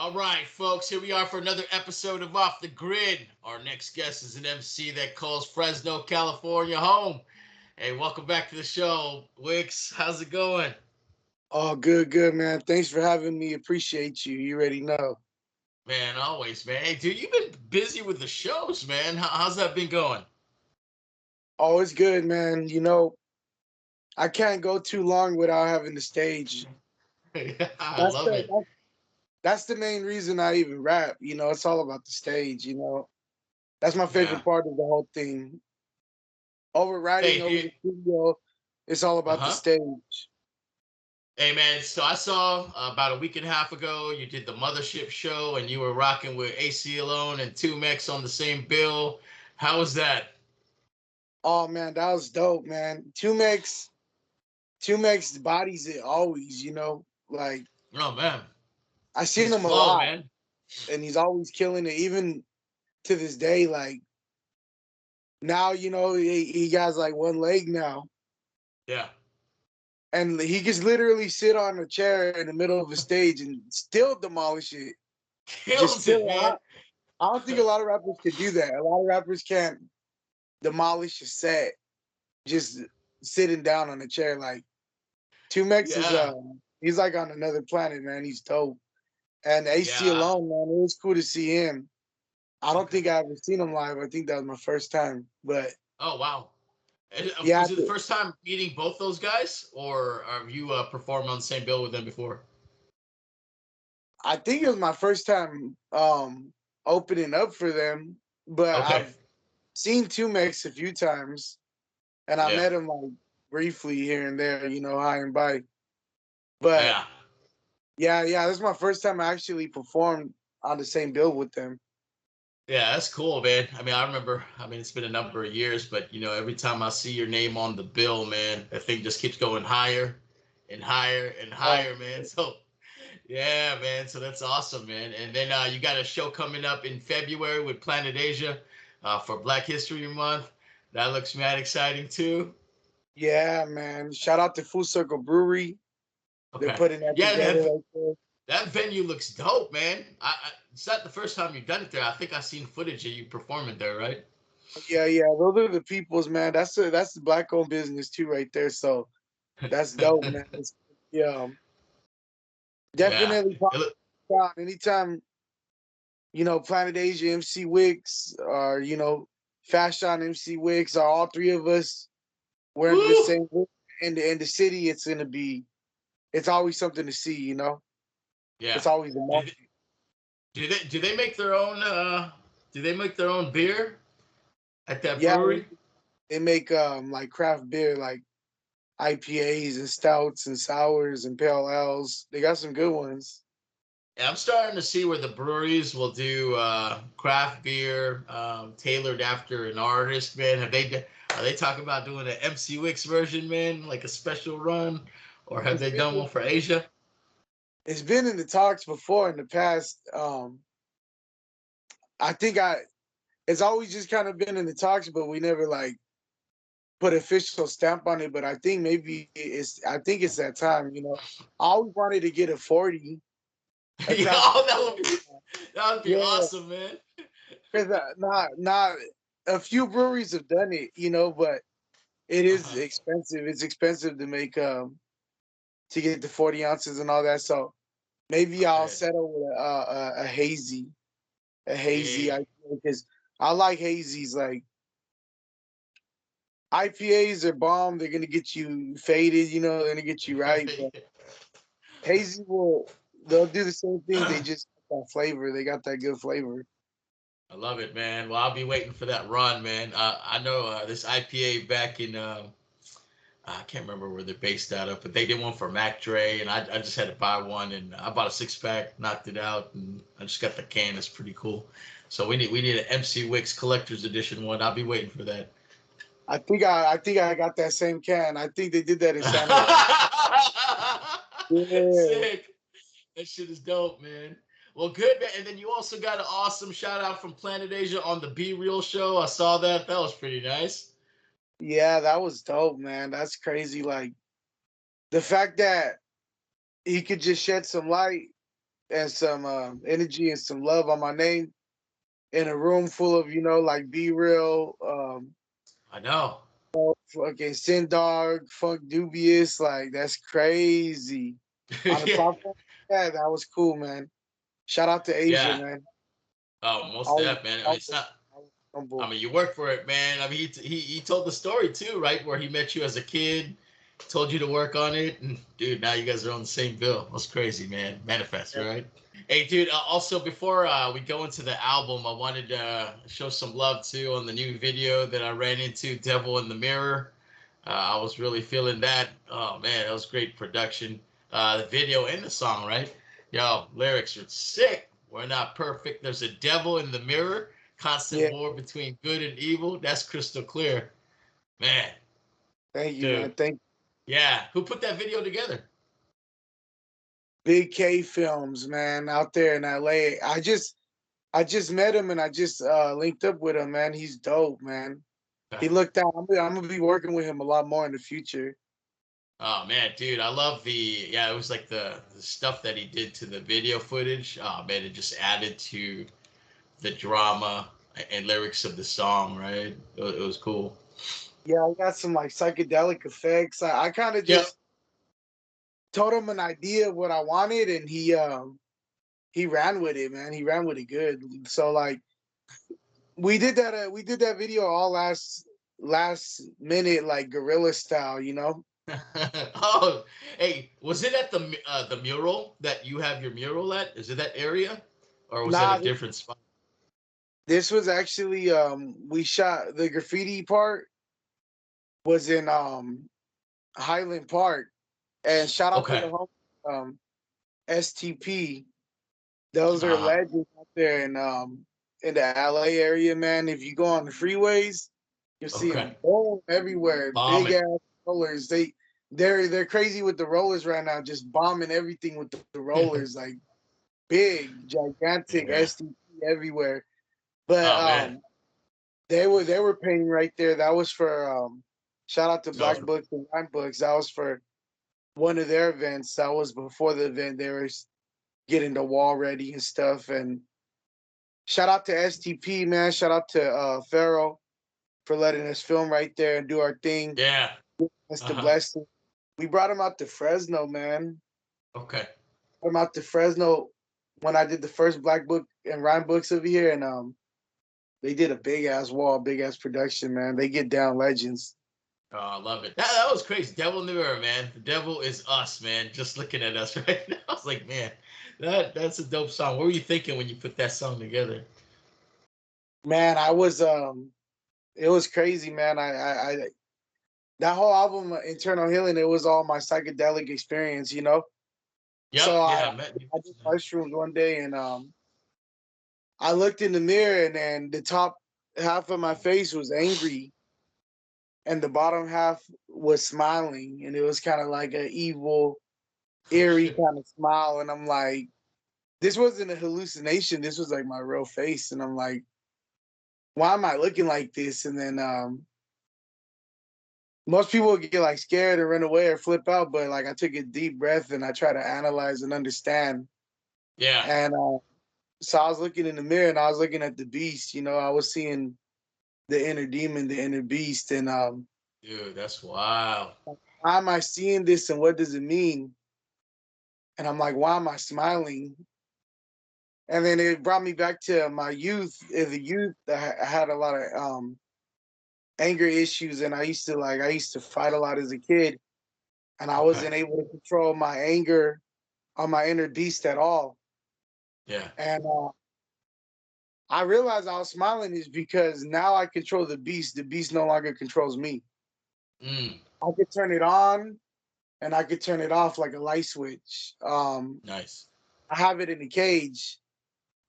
All right, folks, here we are for another episode of Off the Grid. Our next guest is an MC that calls Fresno, California home. Hey, welcome back to the show, Wicks. How's it going? Oh, good, good, man. Thanks for having me. Appreciate you. You already know. Man, always, man. Hey, dude, you've been busy with the shows, man. How's that been going? Oh, it's good, man. I can't go too long without having the stage. Yeah, I That's love the it. that's, that's the main reason I even rap. It's all about the stage. That's my Yeah. favorite part of the whole thing. Over Hey, writing, over dude. the studio, it's all Uh about the huh. stage. Hey, man. So I saw about a week and a half ago you did the Mothership show, and you were rocking with AC Alone and Two Mex on the same bill. How was that? Oh man, that was dope, man. Two Mex bodies it always. Like Oh man, I seen his him a flow, lot, man. and he's always killing it. Even to this day, like now, he has like one leg now, Yeah. and he can literally sit on a chair in the middle of a stage and still demolish it. Just Kills still, it, man. I don't think a lot of rappers could do that. A lot of rappers can't demolish a set just sitting down on a chair. Like Two Mex is, Yeah. he's like on another planet, man. He's dope. And AC Yeah. alone, man, it was cool to see him. I don't Okay. think I ever seen him live. I think that was my first time, but Oh wow. yeah, Was it the first time meeting both those guys, or have you performed on the same bill with them before? I think it was my first time opening up for them, but Okay. I've seen Two Mex a few times, and I Yeah. met him like briefly here and there, high and by. But Yeah. yeah, this is my first time I actually performed on the same bill with them. Yeah, that's cool, man. I mean, I remember. I mean, it's been a number of years, but every time I see your name on the bill, man, that thing just keeps going higher and higher and Oh, higher, man. So yeah, man. So that's awesome, man. And then you got a show coming up in February with Planet Asia for Black History Month. That looks mad exciting too. yeah, man! Shout out to Full Circle Brewery. They're Okay. putting that Yeah, together right there. that venue looks dope, man. It's not the first time you've done it there. I think I've seen footage of you performing there, right? Yeah. Those are the peoples, man. That's the black owned business too, right there. So that's dope, man. Yeah, Yeah. definitely pop It look, out anytime. Planet Asia, MC Wicks, or Fashion MC Wicks, or all three of us. We're under the woo! same roof in the city. It's always something to see. Yeah. It's always a Do, moment. do they make their own do they make their own beer at that Yeah, brewery? they make like craft beer, like IPAs and stouts and sours and pale ales. They got some good ones. Yeah, I'm starting to see where the breweries will do craft beer tailored after an artist, man. Are they talking about doing an MC Wicks version, man, like a special run, or have It's they done been one for Asia? it's been in the talks before in the past. I think it's always just kind of been in the talks, but we never like put official stamp on it. But I think it's that time. I always wanted to get a 40, a Yeah, craft. oh, that would be Yeah, awesome, man. because not a few breweries have done it, but it is Uh-huh. expensive. It's expensive to make to get the 40 ounces and all that. So maybe I I'll bet. settle with a hazy Yeah. IPA because I like hazies. Like IPAs are bomb. They're gonna get you faded. They're gonna get you right. But hazy they'll do the same thing. They just got that flavor. They got that good flavor. I love it, man. Well, I'll be waiting for that run, man. I know this IPA back in I can't remember where they're based out of, but they did one for Mac Dre, and I just had to buy one, and I bought a 6 pack, knocked it out, and I just got the can. It's pretty cool. So we need an MC Wicks collector's edition one. I'll be waiting for that. I think I got that same can. I think they did that in San Jose. Yeah. Sick. That shit is dope, man. Well, good, man. And then you also got an awesome shout out from Planet Asia on the Be Real show. I saw that. That was pretty nice. Yeah, that was dope, man. That's crazy. Like the fact that he could just shed some light and some energy and some love on my name in a room full of, like Be Real, I know. fucking Sin Dog, Funk Dubious. Like, that's crazy. On the Yeah. platform, yeah, that was cool, man. Shout out to Asia, Yeah. man. Oh, most Always, def, man. I mean, it's always, not. always I humble. mean, you work for it, man. I mean, he told the story too, right? Where he met you as a kid, told you to work on it, and dude, now you guys are on the same bill. That's crazy, man. Manifest, Yeah, right? Hey, dude. Also, before we go into the album, I wanted to show some love too on the new video that I ran into, "Devil in the Mirror." I was really feeling that. Oh man, that was great production. The video and the song, right? Yo, lyrics are sick. We're not perfect. There's a devil in the mirror. Constant yeah. war between good and evil. That's crystal clear, man. Thank you, man. Dude, Thank yeah. Who put that video together? Big K Films, man, out there in LA. I just met him and I just linked up with him, man. He's dope, man. He looked out. I'm gonna be working with him a lot more in the future. Oh man, dude, I love the yeah. It was like the stuff that he did to the video footage. Oh man, it just added to the drama and lyrics of the song, right? It was cool. Yeah, I got some like psychedelic effects. I kind of Yep. just told him an idea of what I wanted, and he ran with it, man. He ran with it good. So like we did that video all last minute, like guerrilla style, you know. Oh, hey, was it at the mural that you have your mural at? Is it that area, or was that a Nah, different spot? this was actually we shot the graffiti part was in Highland Park, and shout out to Okay. the home STP. Those are Uh-huh. legends out there in the LA area, man. If you go on the freeways, you'll see Okay. them boom everywhere. Big Bombing. ass rollers. They're crazy with the rollers right now, just bombing everything with the rollers, like big, gigantic Yeah. STP everywhere. But Oh man. they were painting right there. That was for shout out to That was Black Books and White Books. That was for one of their events. That was before the event. They were getting the wall ready and stuff. And shout out to STP, man. Shout out to Pharaoh for letting us film right there and do our thing. yeah. That's the Uh-huh. blessing. We brought him out to Fresno, man. Okay. Brought him out to Fresno when I did the first Black Book and Rhyme books over here, and they did a big ass wall, big ass production, man. They get down legends. Oh, I love it. That was crazy. Devil in the Mirror, man. The devil is us, man. Just looking at us right now. I was like, man, that's a dope song. What were you thinking when you put that song together? Man, I was it was crazy, man. I that whole album, Internal Healing, it was all my psychedelic experience, you know. So Yep. Yeah. I met you. I did mushrooms one day, and I looked in the mirror, and then the top half of my face was angry, and the bottom half was smiling, and it was kind of like an evil, eerie kind of smile. And I'm like, this wasn't a hallucination. This was like my real face, and I'm like, why am I looking like this? And then most people get like scared and run away or flip out, but like I took a deep breath and I try to analyze and understand. Yeah. And so I was looking in the mirror and I was looking at the beast. You know, I was seeing the inner demon, the inner beast, and Dude, that's wild. why am I seeing this and what does it mean? And I'm like, why am I smiling? And then it brought me back to my youth. As a youth, I had a lot of anger issues, and I used to fight a lot as a kid, and I Okay. wasn't able to control my anger on my inner beast at all. Yeah. And I realized I was smiling is because now I control the beast. The beast no longer controls me. Mm, I could turn it on and I could turn it off like a light switch. nice. I have it in the cage.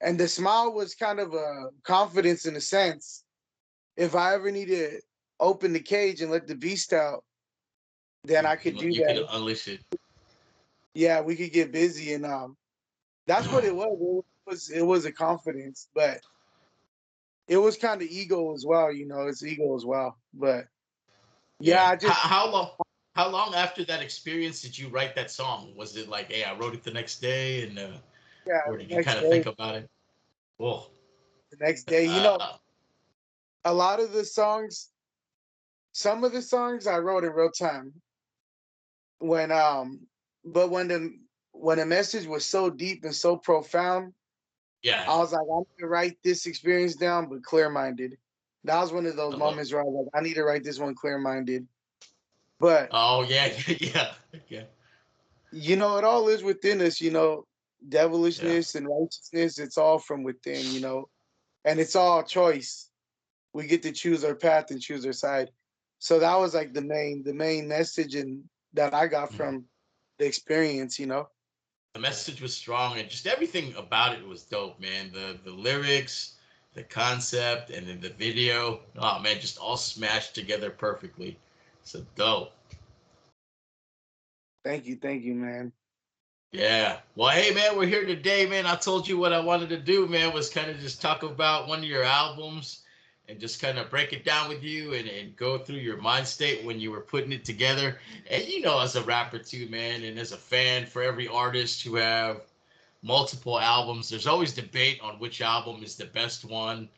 And the smile was kind of a confidence in a sense. If I ever need to open the cage and let the beast out, then I could do You can that. unleash it. Yeah, we could get busy, and that's what it was. It was a confidence, but it was kind of ego as well. You know, it's ego as well. But yeah, Yeah. I How, just how long? How long after that experience did you write that song? Was it like, hey, I wrote it the next day, and Yeah, or the did you next kind of day. think about it? Well, The next day, uh, a lot of the songs, some of the songs I wrote in real time. When but when the message was so deep and so profound, yeah, I was like, I need to write this experience down, but clear minded. That was one of those I love. moments where I was like, I need to write this one clear minded. But Oh yeah, yeah, yeah, it all is within us, yeah. devilishness and righteousness, it's all from within, and it's all choice. We get to choose our path and choose our side. So that was like the main message and that I got Mhm. from the experience. The message was strong, and just everything about it was dope, man. The lyrics, the concept, and then the video. Oh man, just all smashed together perfectly. So dope. Thank you, man. Yeah. Well, hey, man, we're here today, man. I told you what I wanted to do, man, was kind of just talk about one of your albums and just kind of break it down with you and go through your mind state when you were putting it together. And as a rapper too, man, and as a fan for every artist who have multiple albums, there's always debate on which album is the best one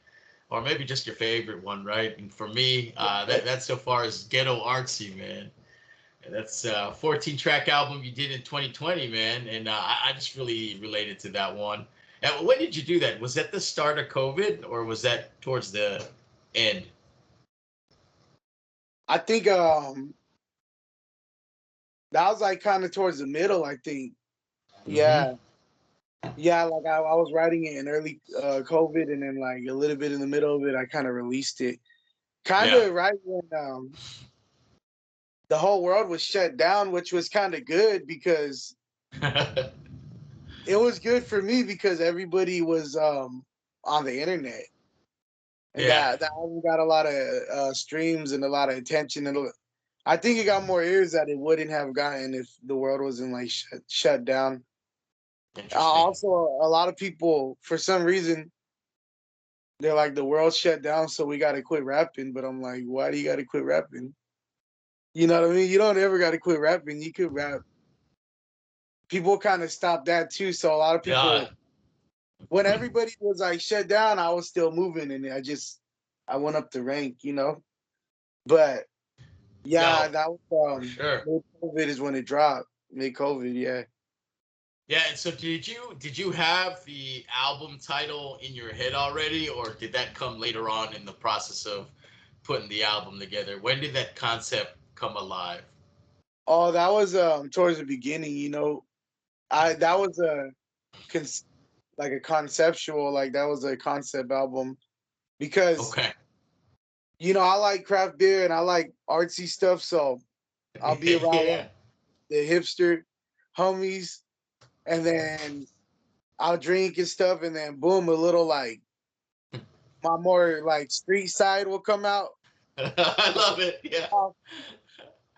or maybe just your favorite one, right? And for me, that so far is Ghetto Artsy, man. And that's a 14 track album you did in 2020, man. And I just really related to that one. And when did you do that? Was that the start of COVID or was that towards the end? I think that was like kind of towards the middle, I think. Mm-hmm. Yeah. Yeah, like I was writing it in early COVID and then like a little bit in the middle of it I kind of released it. Kind Yeah. of right when the whole world was shut down, which was kind of good because it was good for me because everybody was on the internet. And Yeah. that album got a lot of streams and a lot of attention and I think it got more ears that it wouldn't have gotten if the world wasn't like shut down. Interesting. Also, a lot of people, for some reason, they're like the world shut down, so we got to quit rapping. But I'm like, why do you got to quit rapping? You know what I mean? You don't ever got to quit rapping. You could rap. People kind of stopped that too. So a lot of Yeah. people, when everybody was like shut down, I was still moving, and I went up the rank. But yeah, Yo, that was for sure. mid COVID is when it dropped. Mid COVID, yeah. Yeah, and so did you have the album title in your head already, or did that come later on in the process of putting the album together? When did that concept come alive? Oh, that was towards the beginning. I that was con- like a conceptual, like that was a concept album because Okay. I like craft beer and I like artsy stuff, so I'll be around Yeah. the hipster homies, and then I'll drink and stuff, and then boom, a little like my more like street side will come out. I love it. Yeah.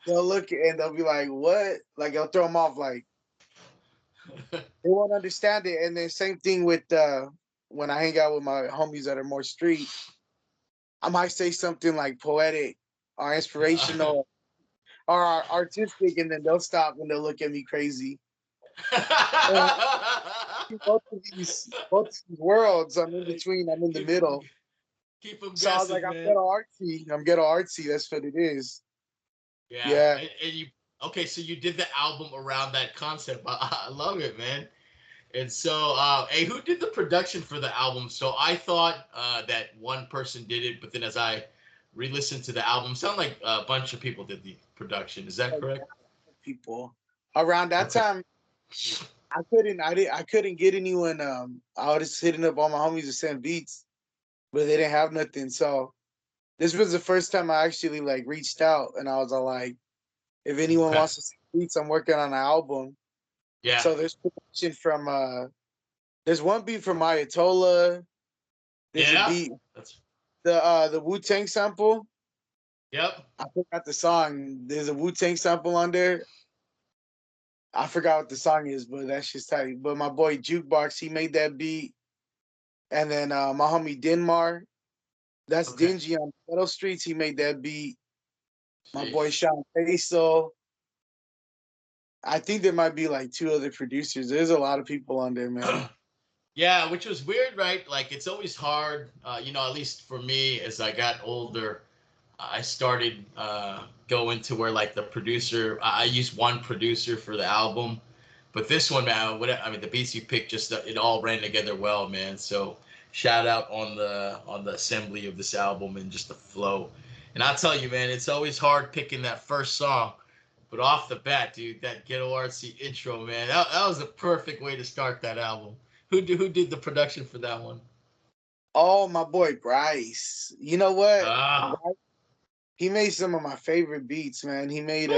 They'll look and they'll be like, "What?" Like I'll throw them off, like they won't understand it. And then same thing with when I hang out with my homies that are more street, I might say something like poetic or inspirational or artistic, and then they'll stop and they'll look at me crazy. And both of these worlds, I'm in between. I'm in the keep them middle. keep them So I was like, guessing, I'm man. ghetto artsy. I'm ghetto artsy. That's what it is. Yeah, Yeah. and you okay? So you did the album around that concept. I love it, man. And so, hey, who did the production for the album? So I thought that one person did it, but then as I re-listened to the album, sound like a bunch of people did the production. Is that correct? People around that Okay. time, I couldn't get anyone. I was just hitting up all my homies to send beats, but they didn't have nothing. So this was the first time I actually like reached out, and I was all like, if anyone Okay. wants to send beats, I'm working on an album. Yeah. So there's production from there's one beat from Ayatollah. There's a Yeah. beat That's. the Wu Tang sample. Yep. I forgot the song. There's a Wu Tang sample on there. I forgot what the song is, but that's just tight. But my boy Jukebox, he made that beat. And then my homie Denmar, that's Okay. Dingy on Metal Streets. He made that beat. My boy Sheesh. Sean Peso. I think there might be like two other producers. There's a lot of people on there, man. Yeah, which was weird, right? Like it's always hard, you know, at least for me as I got older, I started going to where like the producer, I used one producer for the album, but this one, man, what I mean, the beats you picked, just it all ran together well, man. So shout out on the assembly of this album and just the flow. And I'll tell you, man, it's always hard picking that first song, but off the bat, dude, that Ghetto Artsy intro, man, that was a perfect way to start that album. Who did the production for that one? Oh, my boy Bryce. You know what? Ah, He made some of my favorite beats, man. woo, He made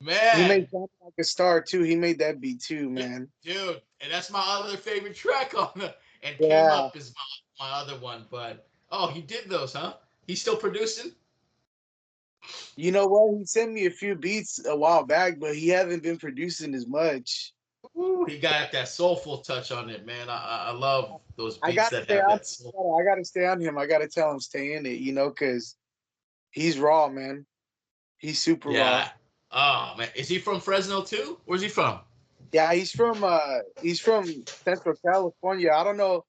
man. Sound Like a Star too. He made that beat too, Yeah, man. dude, and that's my other favorite track on the. And Came Yeah. Up is my other one, but oh, he did those, huh? He's still producing. You know what? He sent me a few beats a while back, but he hasn't been producing as much. Ooh, he got that soulful touch on it, man. I love those I beats gotta that stay have on. that soul. I gotta stay on him. I gotta tell him stay in it. Because he's raw, man. He's super raw. Yeah. Oh man, is he from Fresno too? Where's he from? Yeah, he's from Central California. I don't know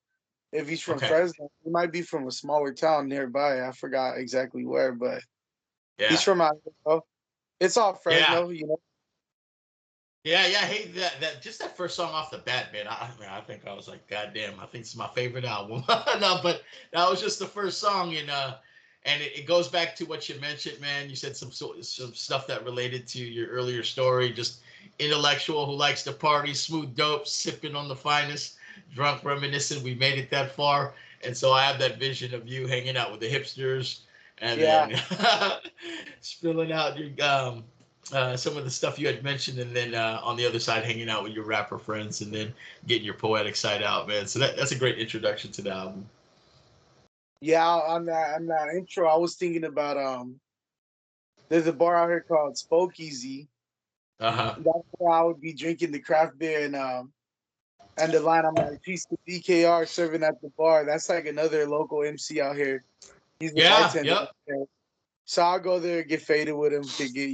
if he's from Okay. Fresno. He might be from a smaller town nearby. I forgot exactly where, but he's Yeah. from out here, though. It's all Yeah. Fresno. Yeah, yeah. Hey, that just that first song off the bat, man. Man, I think I was like, God damn, I think it's my favorite album. No, but that was just the first song, and it goes back to what you mentioned, man. You said some stuff that related to your earlier story, just intellectual who likes to party, smooth dope, sipping on the finest, drunk, reminiscing. We made it that far, and so I have that vision of you hanging out with the hipsters, and Yeah, then spilling out your some of the stuff you had mentioned, and then on the other side, hanging out with your rapper friends, and then getting your poetic side out, man. So that's a great introduction to the album. yeah. On that intro, I was thinking about there's a bar out here called Spokeasy. Uh huh. That's where I would be drinking the craft beer and the line. I'm like, peace to BKR serving at the bar. That's like another local MC out here. He's the Yeah. bartender Yep. out there. So I'll go there, get faded with him, to get.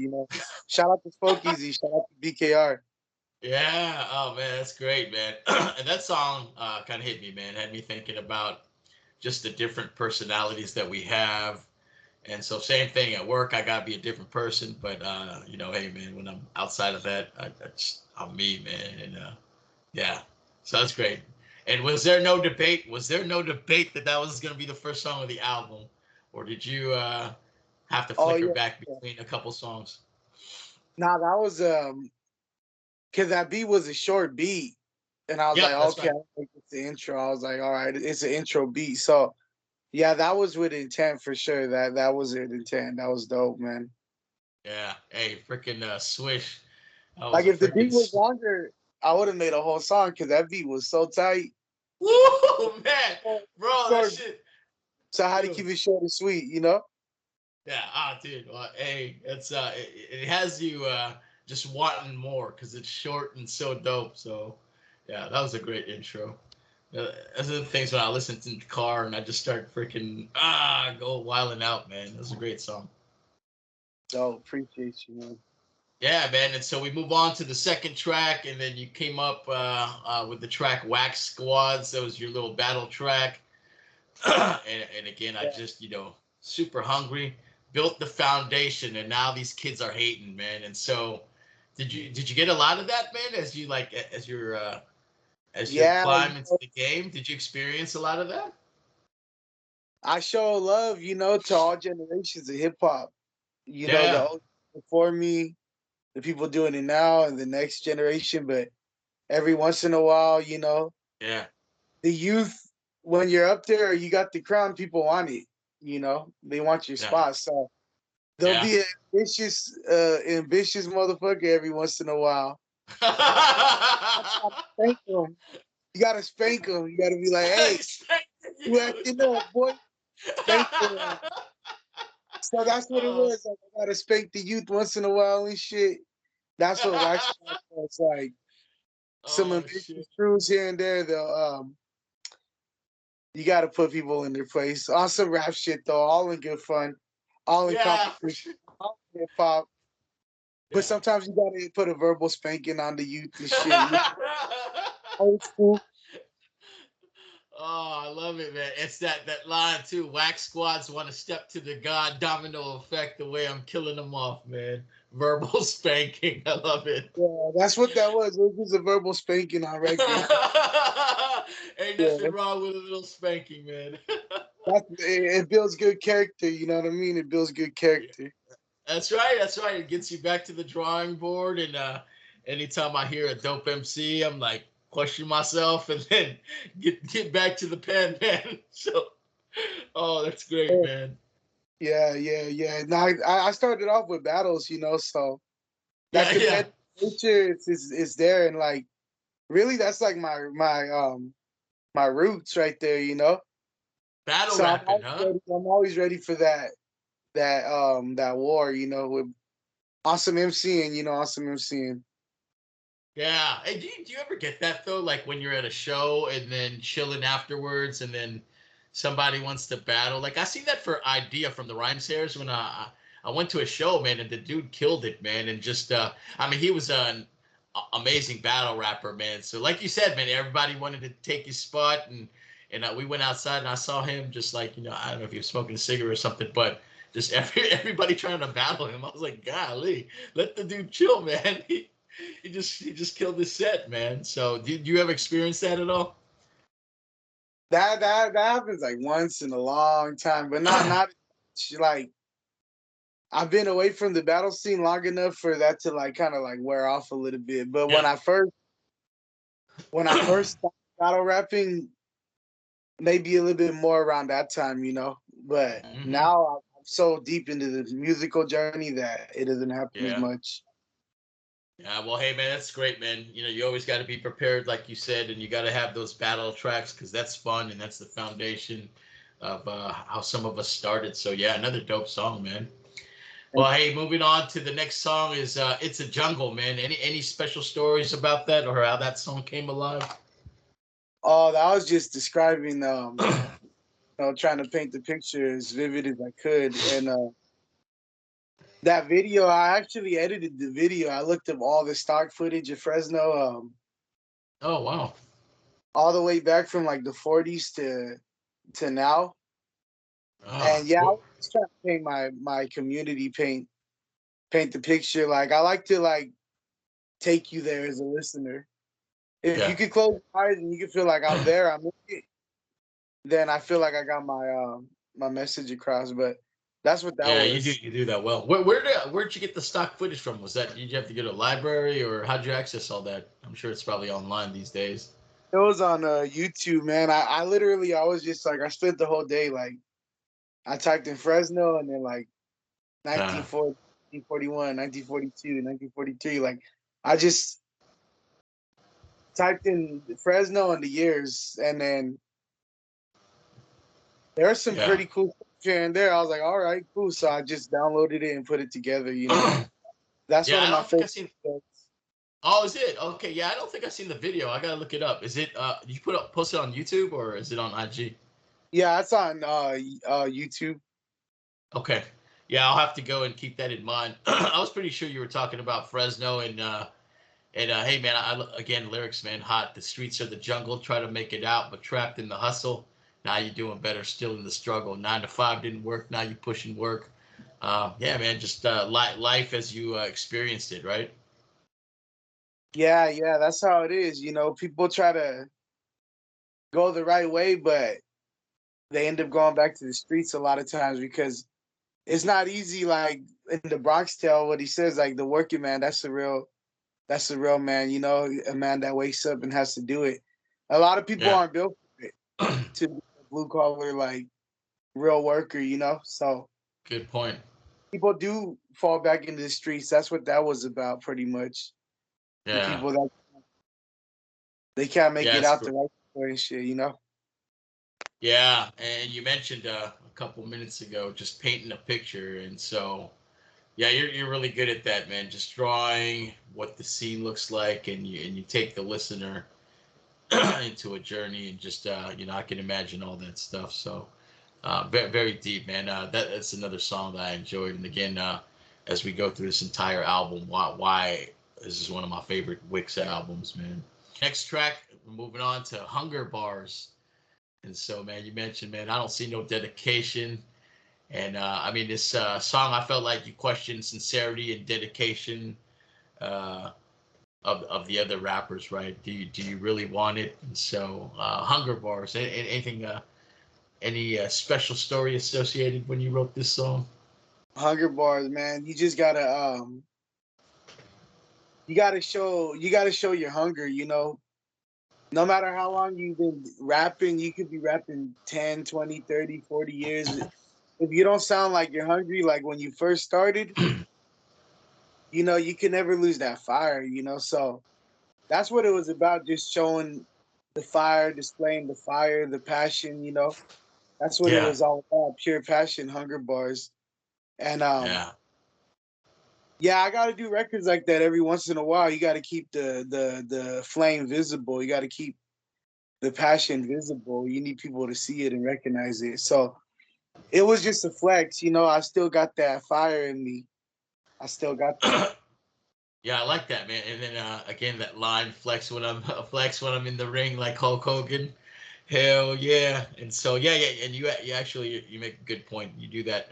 Shout out to Spokeasy, shout out to BKR. Yeah. Oh man, that's great, man. And that song kind of hit me, man. Had me thinking about just the different personalities that we have. And so same thing at work, I gotta be a different person. But hey man, when I'm outside of that, I'm me, man. And yeah, so that's great. And was there no debate? Was there no debate that that was going to be the first song of the album, or did you have to Oh flicker yeah. back between a couple songs? Nah, that was because that beat was a short beat. And I was like, Yep, that's okay, right. I'll make this the intro. I was like, all right, it's an intro beat. So yeah, that was with intent for sure. That was with intent. That was dope, man. Yeah. Hey, freaking Swish. That was Like a if the freaking. beat was longer, I would have made a whole song because that beat was so tight. Woo, man, bro, that Short, shit, so I had to keep dude. it short and sweet. Yeah, dude. Well, hey, it has you just wanting more because it's short and so dope. So, yeah, that was a great intro. Those are the things when I listen to the car and I just start freaking go wilding out, man. That was a great song. So appreciate you, man. Yeah, man. And so we move on to the second track, and then you came up with the track "Wax Squads." That was your little battle track. And again, I Yeah. just super hungry, built the foundation, and now these kids are hating, man. And so, did you get a lot of that, man? As you're Yeah, climbing into the game, did you experience a lot of that? I show love, to all generations of hip hop. The Yeah, old before me, the people doing it now, and the next generation. But every once in a while, yeah, the youth, when you're up there, you got the crown. People want it. They want your yeah, spot. So there'll yeah. be an ambitious motherfucker every once in a while. Spank them. You gotta spank them. You gotta be like, hey, Expecting you you. acting up, boy. Spank them. So that's what it Oh, was. Like, I gotta spank the youth once in a while and shit. That's what Wax was like. Some oh ambitious shit. crews here and there. You gotta put people in their place. On some rap shit though, all in good fun, all in Yeah, for competition, sure. all in hip hop. But Yeah. sometimes you gotta put a verbal spanking on the youth and shit. Old school. Oh, I love it, man. It's that line too. Wax squads want to step to the god domino effect the way I'm killing them off, man. Verbal spanking. I love it. Yeah, that's what that was. It was just a verbal spanking on record. Ain't Yeah, nothing wrong with a little spanking, man. it builds good character. You know what I mean? It builds good character. That's right. That's right. It gets you back to the drawing board. And anytime I hear a dope MC, I'm like question myself and then get back to the pen, man. So, oh, that's great, man. Yeah, yeah, yeah. Now I started off with battles, so that Yeah, yeah. competitive nature is there, and like really, that's like my roots right there. Battle So rapping, huh? I'm always ready for that war, with awesome MCing, awesome MCing. Yeah. Hey, do you ever get that though? Like when you're at a show and then chilling afterwards, and then somebody wants to battle. Like I seen that for Idea from the Rhyme Sayers when I went to a show, man, and the dude killed it, man, and just I mean he was an amazing battle rapper, man. So like you said, man, everybody wanted to take his spot, and we went outside and I saw him just like I don't know if he was smoking a cigarette or something, but just everybody trying to battle him. I was like, golly, let the dude chill, man. He just killed his set, man. So did you ever experience that at all? That happens like once in a long time, but not like I've been away from the battle scene long enough for that to like kind of like wear off a little bit. But Yeah. when I first started battle rapping, maybe a little bit more around that time. But Hmm. now I'm so deep into the musical journey that it doesn't happen as Yeah. much. Yeah. Well, hey, man, that's great, man. You always got to be prepared, like you said, and you got to have those battle tracks because that's fun and that's the foundation of how some of us started. So yeah, another dope song, man. Well, hey, moving on to the next song is "It's a Jungle," man. Any special stories about that or how that song came alive? Oh, that was just describing trying to paint the picture as vivid as I could. And that video, I actually edited the video. I looked up all the stock footage of Fresno, Oh, wow. all the way back from like the 40s to now. Oh, And yeah, I well, was trying to paint my community, paint the picture. Like I like to like take you there as a listener. If you yeah. could close your eyes and you can feel like I'm there, I'm in it, then I feel like I got my message across. But that's what that Yeah, was. you do that well. Where'd you get the stock footage from? Was that did you have to go to a library or how'd you access all that? I'm sure it's probably online these days. It was on YouTube, man. I literally I was just like I spent the whole day like I typed in Fresno and then like Uh, 1940, 1941, 1942, 1943. Like I just typed in Fresno and the years, and then there's some yeah, pretty cool stuff here and there. I was like, all right, cool. So I just downloaded it and put it together. That's one yeah. of I my don't think I favorite seen. things. Oh, is it okay? Yeah, I don't think I seen the video. I gotta look it up. Is it? You post it on YouTube or is it on IG? Yeah, it's on YouTube. Okay. Yeah, I'll have to go and keep that in mind. I was pretty sure you were talking about Fresno and hey man, again lyrics man hot. The streets are the jungle. Try to make it out, but trapped in the hustle. Now you're doing better, still in the struggle. 9 to 5 didn't work. Now you're pushing work. Yeah, man, just life as you experienced it, right? Yeah, yeah, that's how it is. People try to go the right way, but they end up going back to the streets a lot of times because it's not easy. Like in the Bronx Tale, what he says, like the working man, that's the real man. A man that wakes up and has to do it. A lot of people Yeah. aren't built for it to be a blue collar like real worker. So Good point. people do fall back into the streets. That's what that was about, pretty much. The Yeah. people that they can't make Yeah, it it's out the right way and shit. yeah, and you mentioned a couple minutes ago just painting a picture, and so yeah, you're really good at that, man. Just drawing what the scene looks like, and you take the listener into a journey, and just I can imagine all that stuff. So very very deep, man. That's another song that I enjoyed, and again, as we go through this entire album, why this is one of my favorite Wicks albums, man. Next track, we're moving on to Hunger Bars. And so, man, you mentioned, man, I don't see no dedication. And I mean, this song, I felt like you questioned sincerity and dedication uh, of the other rappers, right? Do you really want it? And so, Hunger Bars, anything, any special story associated when you wrote this song? Hunger bars, man. You gotta show your hunger, you know. No matter how long you've been rapping, you could be rapping 10, 20, 30, 40 years. If you don't sound like you're hungry, like when you first started, you know, you can never lose that fire, you know. So that's what it was about, just showing the fire, displaying the fire, the passion, you know. That's what it Yeah, was all about, pure passion, hunger bars. And yeah. yeah, I gotta do records like that every once in a while. You gotta keep the flame visible. You gotta keep the passion visible. You need people to see it and recognize it. So it was just a flex, you know. I still got that fire in me. I still got that. Yeah, I like that, man. And then again, that line flex when I'm flex when I'm in the ring like Hulk Hogan. Hell yeah! And so yeah, and you actually you make a good point. You do that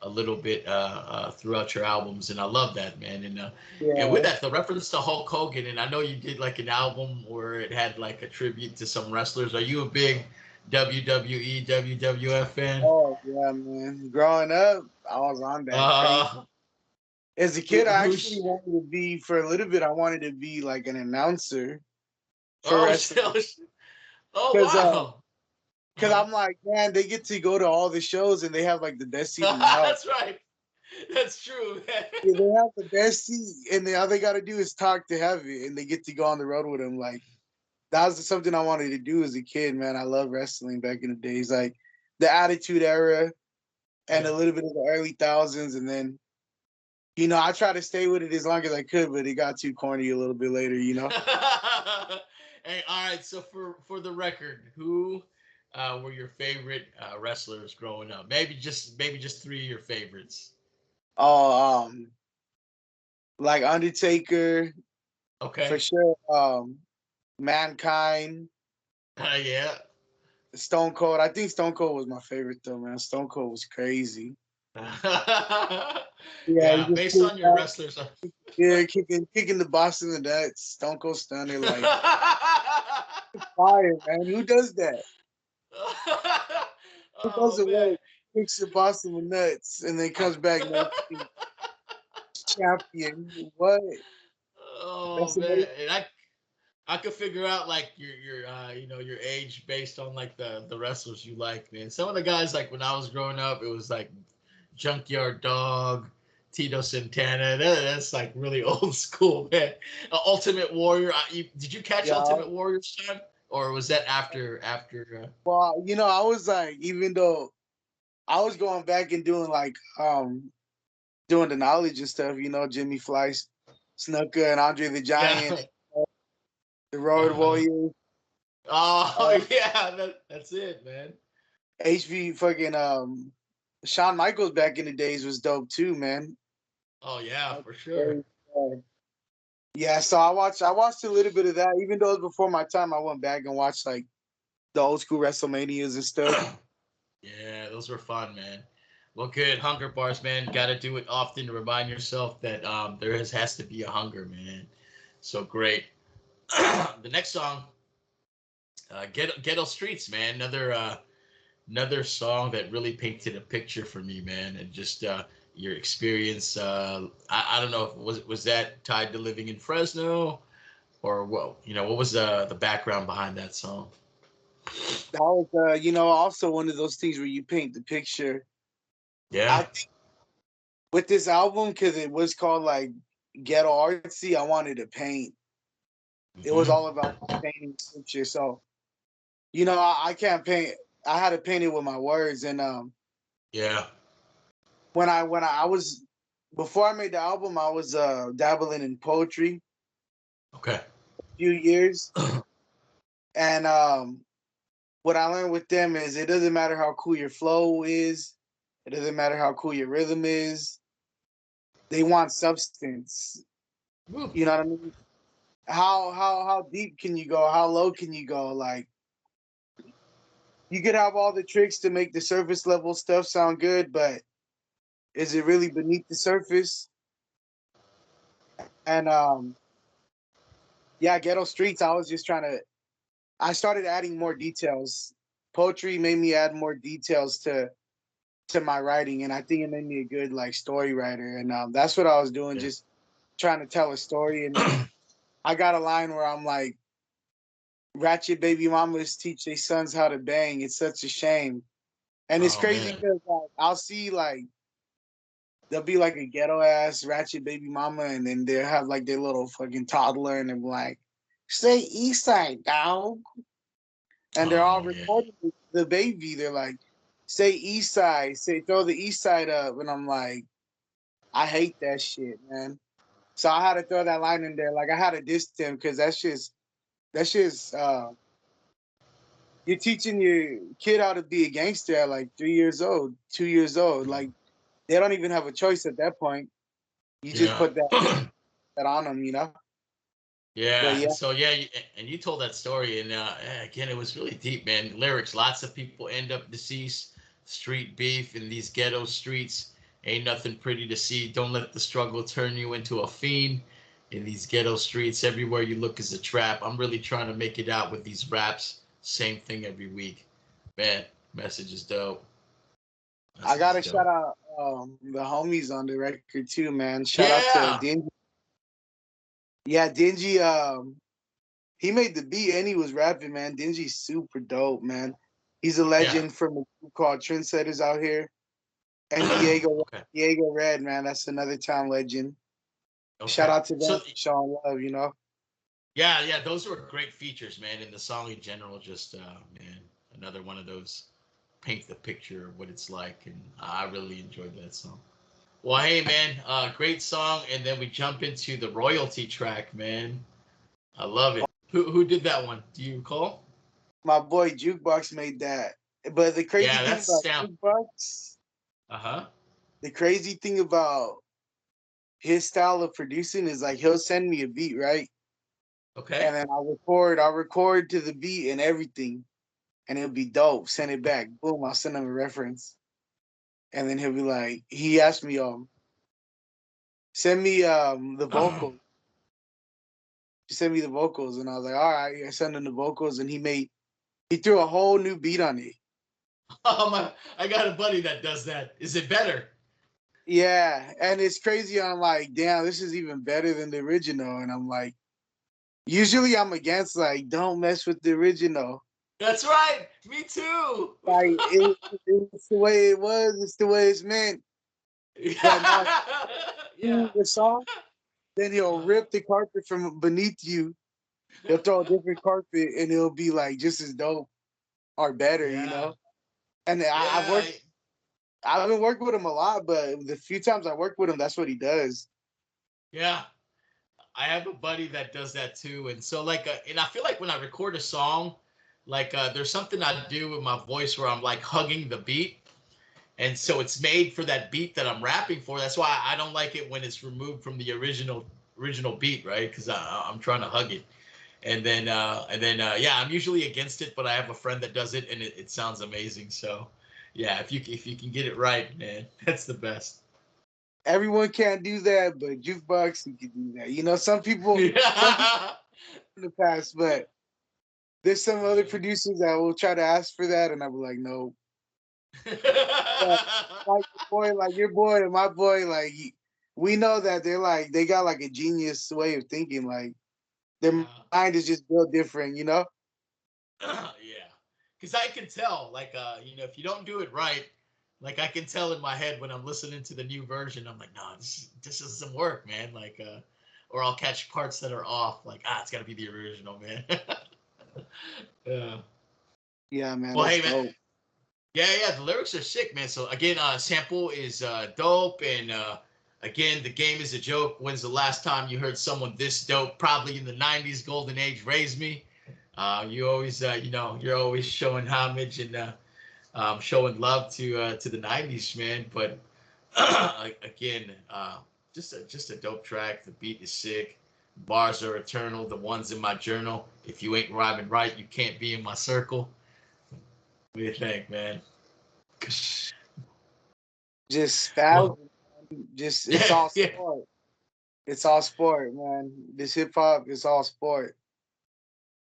a little bit throughout your albums, and I love that, man. And with Yeah. that, the reference to Hulk Hogan, and I know you did like an album where it had like a tribute to some wrestlers. Are you a big WWE WWF fan? Oh yeah, man. Growing up, I was on that crazy. Uh, As a kid, I actually who's wanted to be for a little bit. I wanted to be like an announcer for oh, wrestling oh because wow. because Uh-huh. I'm like, man, they get to go to all the shows and they have like the best seat in the house. That's right. That's true. Yeah, they have the best seat, and all they got to do is talk to have it, and they get to go on the road with them. Like that was something I wanted to do as a kid, man. I love wrestling back in the days, like the Attitude Era and Yeah. a little bit of the early thousands, and then you know I tried to stay with it as long as I could, but it got too corny a little bit later, you know. Hey, all right. So for the record, who were your favorite wrestlers growing up? Maybe just three of your favorites. Oh, like Undertaker for Okay. sure. Mankind, Yeah. Stone Cold. I think Stone Cold was my favorite though, man. Stone Cold was crazy. Yeah, he Yeah. just Based came on your out, wrestlers. yeah, kicking the boss in the nuts. Stone Cold Stunner, like fire, man. Who does that? Who does Oh it man. work? Kicks the boss in the nuts and then comes back next champion. What? Oh That's man. amazing. And I could figure out like your your age based on like the wrestlers you like, man. Some of the guys like when I was growing up, it was like Junkyard Dog, Tito Santana. That's like really old school, man. Ultimate Warrior. Did you catch Yeah. Ultimate Warrior's time, or was that after? Well, you know, I was like, even though I was going back and doing like doing the knowledge and stuff, you know, Jimmy Fleiss, Snuka and Andre the Giant, Yeah. the Road Uh-huh. Warriors, uh, Oh yeah, that's it, man. HV fucking Shawn Michaels back in the days was dope too, man. Oh yeah, for sure. Very, yeah, so I watched a little bit of that. Even though it was before my time, I went back and watched like the old school WrestleManias and stuff. Yeah, those were fun, man. Well, good hunger bars, man. Got to do it often to remind yourself that there has to be a hunger, man. So great. The next song, Ghetto Streets, man. Another song that really painted a picture for me, man, and just your experience. I don't know if was that tied to living in Fresno or what? What was the background behind that song? That was you know, also one of those things where you paint the picture. I Yeah. think with this album, because it was called like Ghetto Artsy, I wanted to paint. It was Hmm. all about painting the picture. So, you know, I can't paint. I had to paint it with my words. And Yeah. when I was before I made the album, I was dabbling in poetry Okay. a few years. And what I learned with them is it doesn't matter how cool your flow is, it doesn't matter how cool your rhythm is. They want substance. Woo. You know what I mean? How deep can you go? How low can you go? Like you could have all the tricks to make the surface level stuff sound good, but is it really beneath the surface? And yeah, Ghetto Streets, I was just trying to I started adding more details. Poetry made me add more details to my writing, and I think it made me a good like story writer. And that's what I was doing, Yeah. just trying to tell a story. And I got a line where I'm like, "Ratchet baby mamas teach their sons how to bang. It's such a shame." And it's Oh crazy man. because like, I'll see like there'll be like a ghetto ass ratchet baby mama, and then they'll have like their little fucking toddler, and they're like, "Say East Side, dog," and they're all Oh yeah. recording the baby. They're like, "Say East Side, say throw the East Side up," and I'm like, I hate that shit, man. So I had to throw that line in there. Like I had to diss them because that's just you're teaching your kid how to be a gangster at like 3 years old, 2 years old. Like they don't even have a choice at that point. You just Yeah. put that on them, you know. But Yeah, and yeah, so yeah, and you told that story, and again, it was really deep, man. Lyrics. Lots of people end up deceased. Street beef in these ghetto streets. Ain't nothing pretty to see. Don't let the struggle turn you into a fiend. In these ghetto streets, everywhere you look is a trap. I'm really trying to make it out with these raps. Same thing every week. Man, message is dope. I Message is gotta shout dope. out the homies on the record too, man. Shout out to Yeah. Dingy. Yeah, Dingy. He made the beat and he was rapping, man. Dingy's super dope, man. He's a Yeah. legend from a group called Trendsetters out here. And Okay. Diego Red, man, that's another town legend. Shout Okay. out to them So for showing love, you know. yeah, yeah, those were great features, man. And the song in general, just man, another one of those paint the picture of what it's like, and I really enjoyed that song. Well, hey, man, great song, and then we jump into the royalty track, man. I love it. Who did that one? Do you recall? My boy Jukebox made that. But the crazy Yeah, thing that's about Stamp. Jukebox, Uh huh. the crazy thing about his style of producing is like he'll send me a beat, right? Okay. And then I'll record to the beat and everything, and it'll be dope. Send it back. Boom, I'll send him a reference. And then he'll be like, he asked me, send me the vocals. Send me the vocals. And I was like, all right, I sent him the vocals and he threw a whole new beat on it. I got a buddy that does that. Is it better? Yeah. And it's crazy. I'm like, damn, this is even better than the original. And I'm like, usually I'm against like, don't mess with the original. That's right. Me too. Like it's the way it was, it's the way it's meant. But now Yeah. the song, then he'll Uh-huh. rip the carpet from beneath you. He'll throw a different carpet and it'll be like just as dope or better, you Yeah. know? And Yeah. I've been working with him a lot, but the few times I work with him, that's what he does. Yeah. I have a buddy that does that too. And so like and I feel like when I record a song, like there's something I do with my voice where I'm like hugging the beat. And so it's made for that beat that I'm rapping for. That's why I don't like it when it's removed from the original beat, right? Because I'm trying to hug it. And then yeah, I'm usually against it, but I have a friend that does it, and it sounds amazing. So yeah, if you can get it right, man, that's the best. Everyone can't do that, but Jukebox he can do that. You know, some people Yeah. in the past, but there's some other Yeah. producers that will try to ask for that, and I'll be like, no. But like your boy and my boy, like we know that they got like a genius way of thinking. Like their Yeah. mind is just built different, you know. Yeah. Because I can tell, like, if you don't do it right, like I can tell in my head when I'm listening to the new version, I'm like, no, this doesn't work, man. Like, or I'll catch parts that are off. Like, it's got to be the original, man. Yeah. Yeah, man, Well, that's hey, man. dope. Yeah, yeah, the lyrics are sick, man. So again, sample is dope, and again, the game is a joke. When's the last time you heard someone this dope? Probably in the '90s, golden age. Raise me. You always, you're always showing homage and showing love to the '90s, man. But again, just a dope track. The beat is sick. Bars are eternal. The ones in my journal. If you ain't rhyming right, you can't be in my circle. What do you think, man? Just Well, spasm. Just it's yeah, all yeah. sport. It's all sport, man. This hip hop is all sport.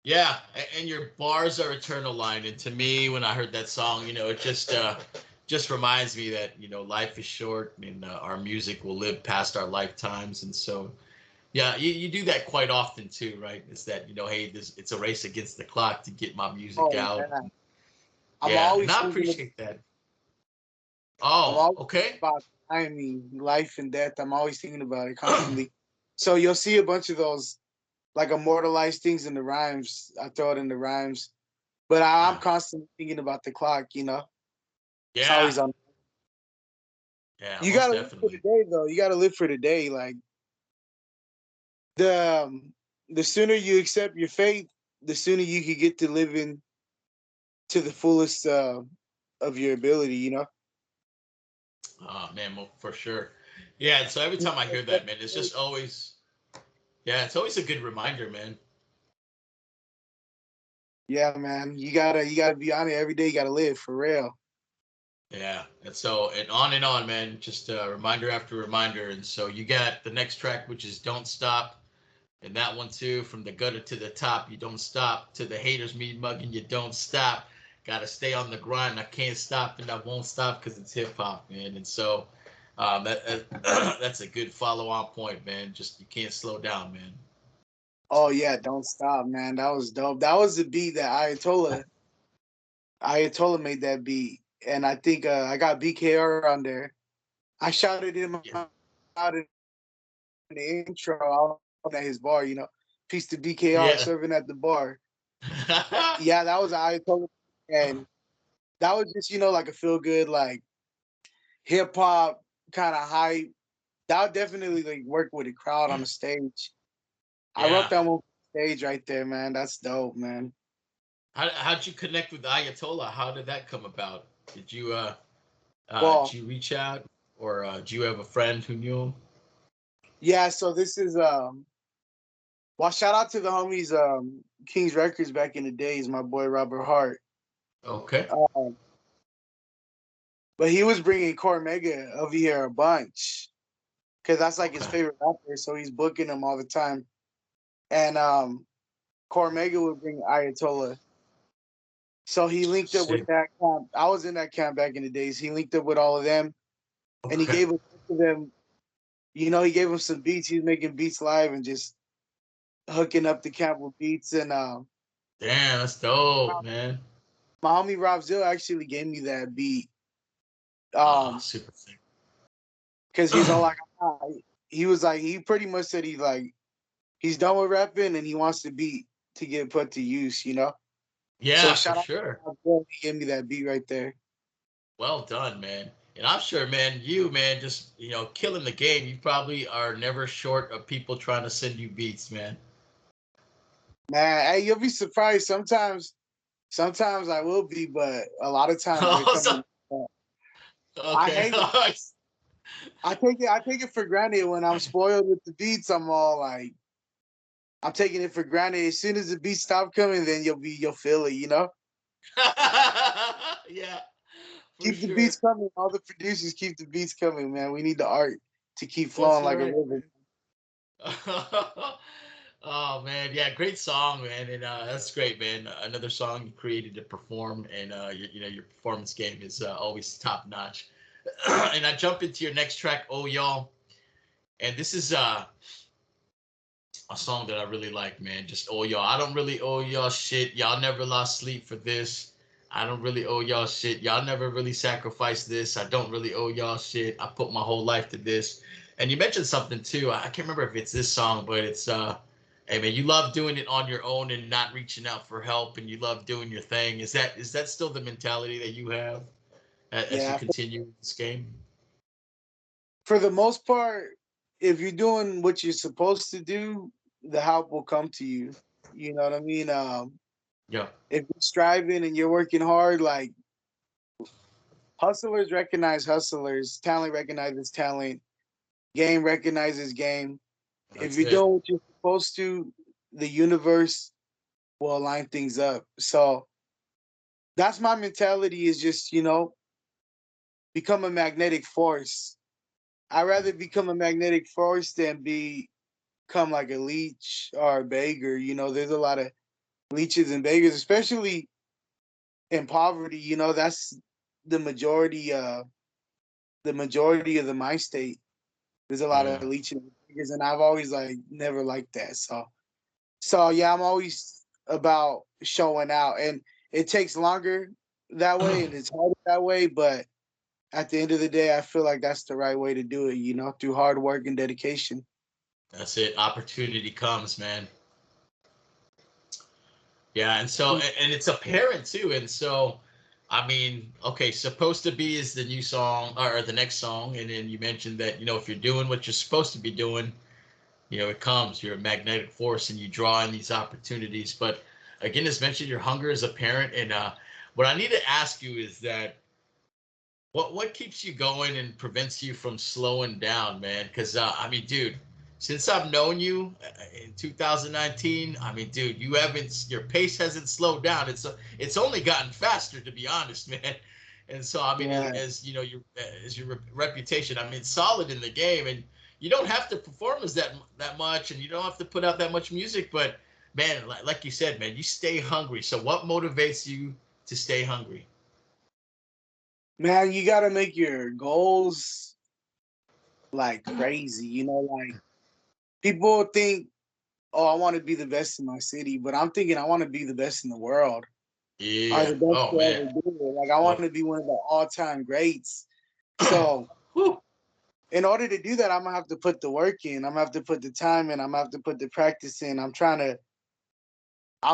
Yeah, and your bars are eternal line. And to me, when I heard that song, it just reminds me that life is short, and our music will live past our lifetimes. And so, yeah, you do that quite often too, right? It's that hey, it's a race against the clock to get my music Oh out. yeah. I'm Yeah, and always I thinking appreciate that. I'm Oh, always okay. about timing, life and death. I'm always thinking about it constantly. So you'll see a bunch of those like immortalized things in the rhymes. I throw it in the rhymes. But I'm Ah, constantly thinking about the clock. It's yeah, always on. yeah, You most gotta live for the definitely. day though. You gotta live for the day. Like the um, the sooner you accept your fate, the sooner you can get to living to the fullest of your ability. Oh man, well, for sure. Yeah, and so every You time I gotta hear that, accept man, it's your fate. just always yeah, it's always a good reminder, man. Yeah, man. You gotta be on it every day. You gotta live for real. Yeah, and on, man. Just reminder after reminder. And so you got the next track, which is "Don't Stop," and that one too, from the gutter to the top. You don't stop. To the haters, me mugging. You don't stop. Got to stay on the grind. I can't stop, and I won't stop because it's hip hop, man. And so that's a good follow on point, man. Just you can't slow down, man. Oh yeah, don't stop, man. That was dope. That was the beat that Ayatollah made that beat, and I think I got BKR on there. I shouted him Yeah. out in the intro out at his bar. Peace to BKR Yeah. serving at the bar. Yeah, that was Ayatollah, and that was just like a feel good like hip hop kind of hype. That would definitely like work with a crowd on the stage. I wrote Yeah. that one stage right there, man. That's dope, man. How'd you connect with Ayatollah? How did that come about? Did you did Well, you reach out, or do you have a friend who knew him? yeah. So this is well, shout out to the homies King's Records back in the days. My boy Robert Hart. Okay. Um, but he was bringing Cormega over here a bunch because that's like his Okay. favorite rapper. So he's booking him all the time. And Cormega would bring Ayatollah. So he linked up with Sick. that camp. I was in that camp back in the days. He linked up with all of them, and he Okay. gave a bunch of them. He gave them some beats. He was making beats live and just hooking up the camp with beats. And Damn, that's dope, man. my homie Rob Zill actually gave me that beat. Ah, Um, super sick. because he's all like, he was like, he pretty much said he's done with rapping and he wants the beat to get put to use. So Yeah, for shout out to sure. Rob Zill. He gave me that beat right there. Well done, man. And I'm sure, man, you, man, just killing the game. You probably are never short of people trying to send you beats, man. Man, hey, you'll be surprised. Sometimes I will be, but a lot of times they're Oh, coming. I okay. hate it. I take it for granted when I'm spoiled with the beats. I'm all like, I'm taking it for granted. As soon as the beats stop coming, then you'll feel it. Yeah, for Keep the sure. beats coming. All the producers keep the beats coming, man. We need the art to keep That's flowing like a right, river. man. Oh man, yeah, great song, man, and that's great, man. Another song you created to perform, and your performance game is always top notch. And I jump into your next track, "Oh Y'all," and this is a song that I really like, man. Just "Oh Y'all." I don't really owe y'all shit. Y'all never lost sleep for this. I don't really owe y'all shit. Y'all never really sacrificed this. I don't really owe y'all shit. I put my whole life to this. And you mentioned something too. I can't remember if it's this song, but it's hey man, you love doing it on your own and not reaching out for help, and you love doing your thing. Is that still the mentality that you have as you Yeah. continue this game? For the most part, if you're doing what you're supposed to do, the help will come to you. You know what I mean? Yeah, If you're striving and you're working hard, like hustlers recognize hustlers, talent recognizes talent, game recognizes game. If that's you're it. doing what you're supposed to, the universe will line things up. So that's my mentality, is just, become a magnetic force. I'd rather become a magnetic force than become like a leech or a beggar. There's a lot of leeches and beggars, especially in poverty. That's the majority of the mind state. There's a lot of Yeah, leeches and beggars, and I've always like never liked that. So yeah, I'm always about showing out, and it takes longer that way, and it's harder that way. But at the end of the day, I feel like that's the right way to do it. Through hard work and dedication. that's it. Opportunity comes, man. Yeah, and so and it's apparent too. And so, I mean, okay, supposed to be is the new song or the next song, and then you mentioned that if you're doing what you're supposed to be doing, it comes. You're a magnetic force, and you draw in these opportunities. But again, as mentioned, your hunger is apparent, and what I need to ask you is that what keeps you going and prevents you from slowing down, man? Because I mean, dude, since I've known you in 2019, I mean, dude, your pace hasn't slowed down. It's only gotten faster, to be honest, man. And so, I mean, Yeah, as your reputation, I mean, solid in the game, and you don't have to perform as that much, and you don't have to put out that much music, but man, like you said, man, you stay hungry. So, what motivates you to stay hungry? man, you gotta make your goals like crazy. Like people think, oh, I want to be the best in my city, but I'm thinking I want to be the best in the world, or Yeah. the best Oh to man. ever do it. Like I want Well, to be one of the all-time greats. So whew, in order to do that, I'm gonna have to put the work in. I'm gonna have to put the time in. I'm gonna have to put the practice in. I'm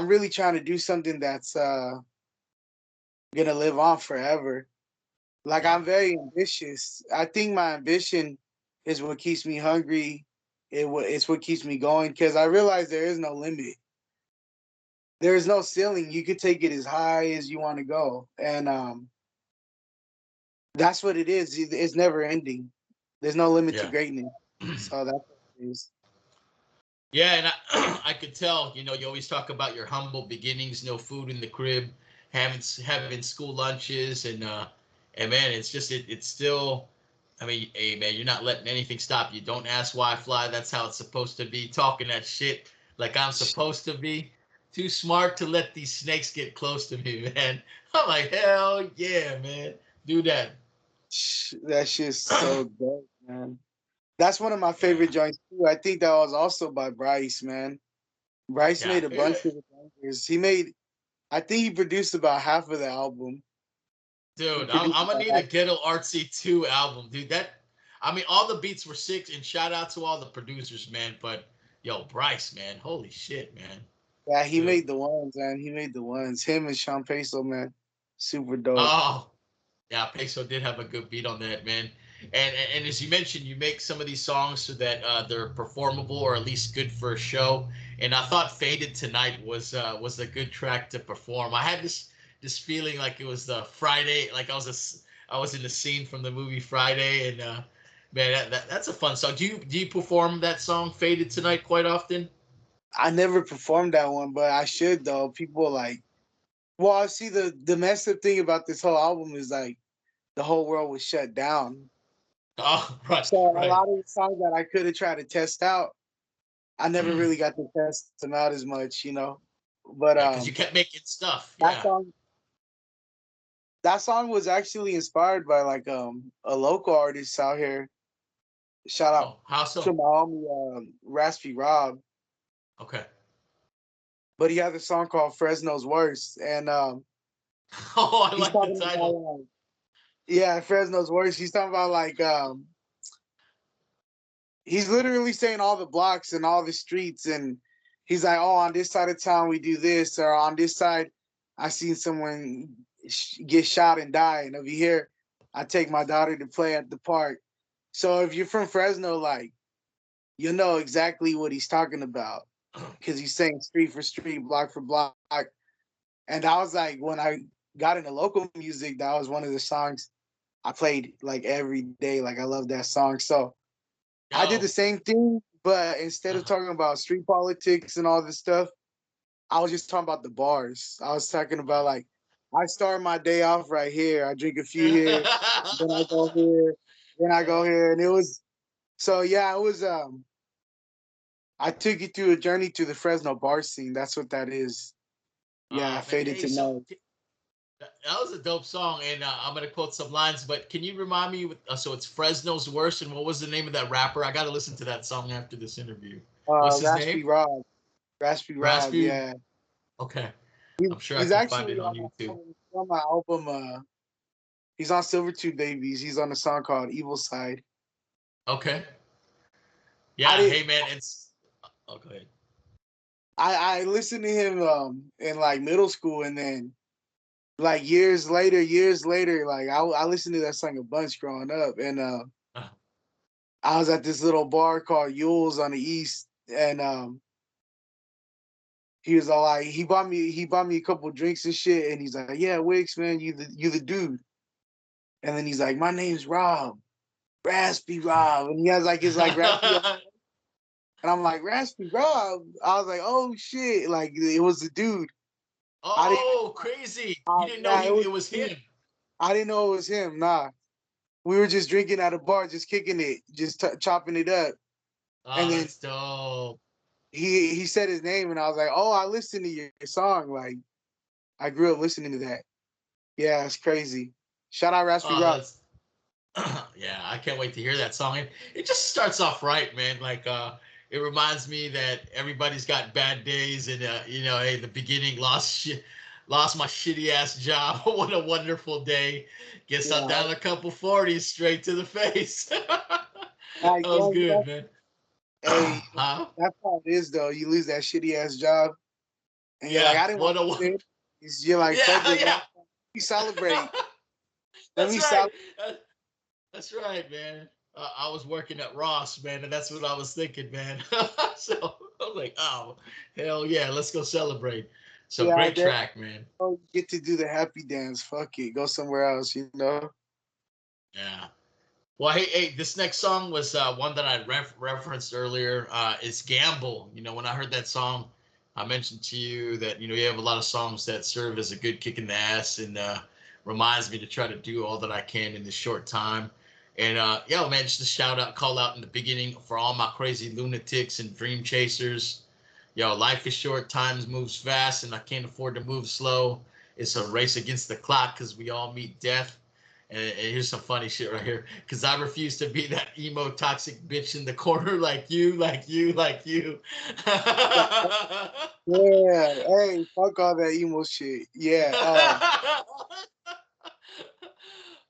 really trying to do something that's gonna live on forever. Like yeah, I'm very ambitious. I think my ambition is what keeps me hungry. It's what keeps me going, because I realize there is no limit. There is no ceiling. You could take it as high as you want to go, and that's what it is. It's never ending. There's no limit to yeah, greatness. So that's what it is. yeah. And I could tell. You always talk about your humble beginnings. No food in the crib, having school lunches, and man, it's just it's still. I mean, hey man, you're not letting anything stop you. Don't ask why I fly. That's how it's supposed to be. Talking that shit like I'm supposed to be. Too smart to let these snakes get close to me, man. I'm like, hell yeah, man. Do that. That shit's so dope, man. That's one of my Yeah. favorite joints too. I think that was also by Bryce, man. Bryce Yeah. made a bunch of the bangers. I think he produced about half of the album. He Dude, I'm, produced I'm gonna about need a half. Ghetto Artsy 2 album, dude. I mean, all the beats were sick, and shout out to all the producers, man. But yo, Bryce, man, holy shit, man, Yeah, he dude. made the ones, man. He made the ones. Him and Sean Peso, man. Super dope. Oh, yeah, Peso did have a good beat on that, man. And as you mentioned, you make some of these songs so that they're performable or at least good for a show. And I thought "Faded Tonight" was a good track to perform. I had this feeling like it was the Friday, like I was in the scene from the movie Friday, and man, that's a fun song. Do you perform that song "Faded Tonight" quite often? I never performed that one, but I should though. People like, well, I see the messed up thing about this whole album is like the whole world was shut down. Oh, right, So a right. lot of the songs that I could have tried to test out, I never really got to test them out as much. But Yeah, because you kept making stuff. that Yeah. song that song was actually inspired by like a local artist out here. Shout out Oh, how to so? my homie Raspy Rob. Okay. But he has a song called Fresno's Worst. And Oh, I he's like the talking about title. like, yeah, Fresno's Worst. He's talking about like he's literally saying all the blocks and all the streets, and he's like, oh, on this side of town we do this, or on this side I seen someone get shot and die, and over here I take my daughter to play at the park. So if you're from Fresno, like, you know exactly what he's talking about, because he's saying street for street, block for block. And I was like, when I got into local music, that was one of the songs I played like every day. Like I love that song. So I did the Yo. same thing, but instead of Uh-huh. talking about street politics and all this stuff, I was just talking about the bars. I was talking about like I start my day off right here. I drink a few here, then I go here, then I go here, and it was so yeah. It was I took you through a journey to the Fresno bar scene. That's what that is. Yeah, Oh man, faded hey, to so know. that was a dope song, and I'm gonna quote some lines. But can you remind me? So it's Fresno's Worst, and what was the name of that rapper? I got to listen to that song after this interview. What's his name? Raspy Rob, Raspy Rob. Raspy. Yeah, Okay, I'm sure I he's can find actually it on YouTube. on my album. He's on Silvertube Babies. He's on a song called Evil Side. Okay. I Yeah. did. Hey man, it's. Oh, go ahead. I listened to him in like middle school, and then like years later, like I listened to that song a bunch growing up, and Uh, I was at this little bar called Yule's on the East, and he was all like, he bought me a couple drinks and shit, and he's like, yeah, Wicks, man, you the dude, and then he's like, my name's Rob, Raspy Rob, and he has like his like raspy, and I'm like Raspy Rob. I was like, oh shit, like it was the dude. I didn't, oh, crazy! You didn't know yeah, it was. it was him. I didn't know it was him. Nah, we were just drinking at a bar, just kicking it, just chopping it up, and Oh, then that's dope. he said his name, and I was like, oh, I listened to your song. Like I grew up listening to that. Yeah, it's crazy. Shout out Raspy Oh, Rob. that's yeah, I can't wait to hear that song. And it just starts off right, man. Like it reminds me that everybody's got bad days and hey, the beginning lost my shitty ass job. What a wonderful day. Guess I'm Yeah, down a couple 40s straight to the face. That like was good, man. hey, Huh? that's how it is though. You lose that shitty ass job, and you're like, Yeah, I didn't want what a to. You're like yeah, Frederick. Let yeah. me celebrate. Let That's me right. celebrate. That's right, man. I was working at Ross, man, and that's what I was thinking, man. So I was like, oh, hell yeah, let's go celebrate. So Yeah, great there. track, man. Oh, you get to do the happy dance. Fuck it. Go somewhere else. You know. Yeah. Well, hey, this next song was one that I referenced earlier. It's Gamble. When I heard that song, I mentioned to you that you have a lot of songs that serve as a good kick in the ass and reminds me to try to do all that I can in this short time. And yeah, man, just a shout out, call out in the beginning for all my crazy lunatics and dream chasers. Life is short, times moves fast, and I can't afford to move slow. It's a race against the clock because we all meet death. And here's some funny shit right here. Because I refuse to be that emo toxic bitch in the corner like you, like you, like you. Yeah. Hey, fuck all that emo shit. Yeah.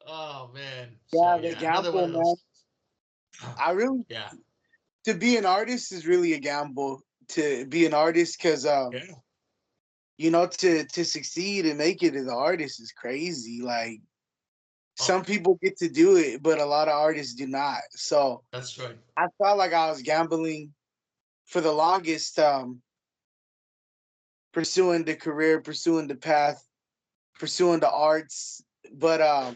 Oh man. So Yeah, the yeah, another one gamble, of man. those. I really Yeah. to be an artist is really a gamble to be an artist because Yeah. to succeed and make it as an artist is crazy. Like Oh, some people get to do it, but a lot of artists do not. So that's right. I felt like I was gambling for the longest, pursuing the career, pursuing the path, pursuing the arts. But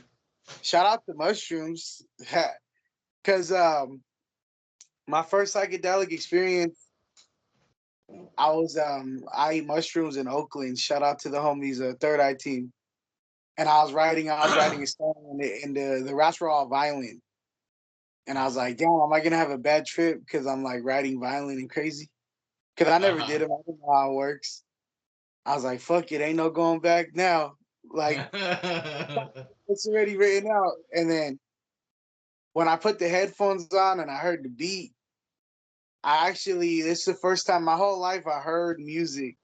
shout out to mushrooms. Cause my first psychedelic experience, I ate mushrooms in Oakland. Shout out to the homies, Third Eye Team. And I was writing a song, and the raps were all violent. And I was like, damn, am I gonna have a bad trip because I'm like writing violent and crazy? Because I never did Uh-huh. them. I don't know how it works. I was like, fuck it, ain't no going back now. Like it's already written out. And then when I put the headphones on and I heard the beat, this is the first time my whole life I heard music,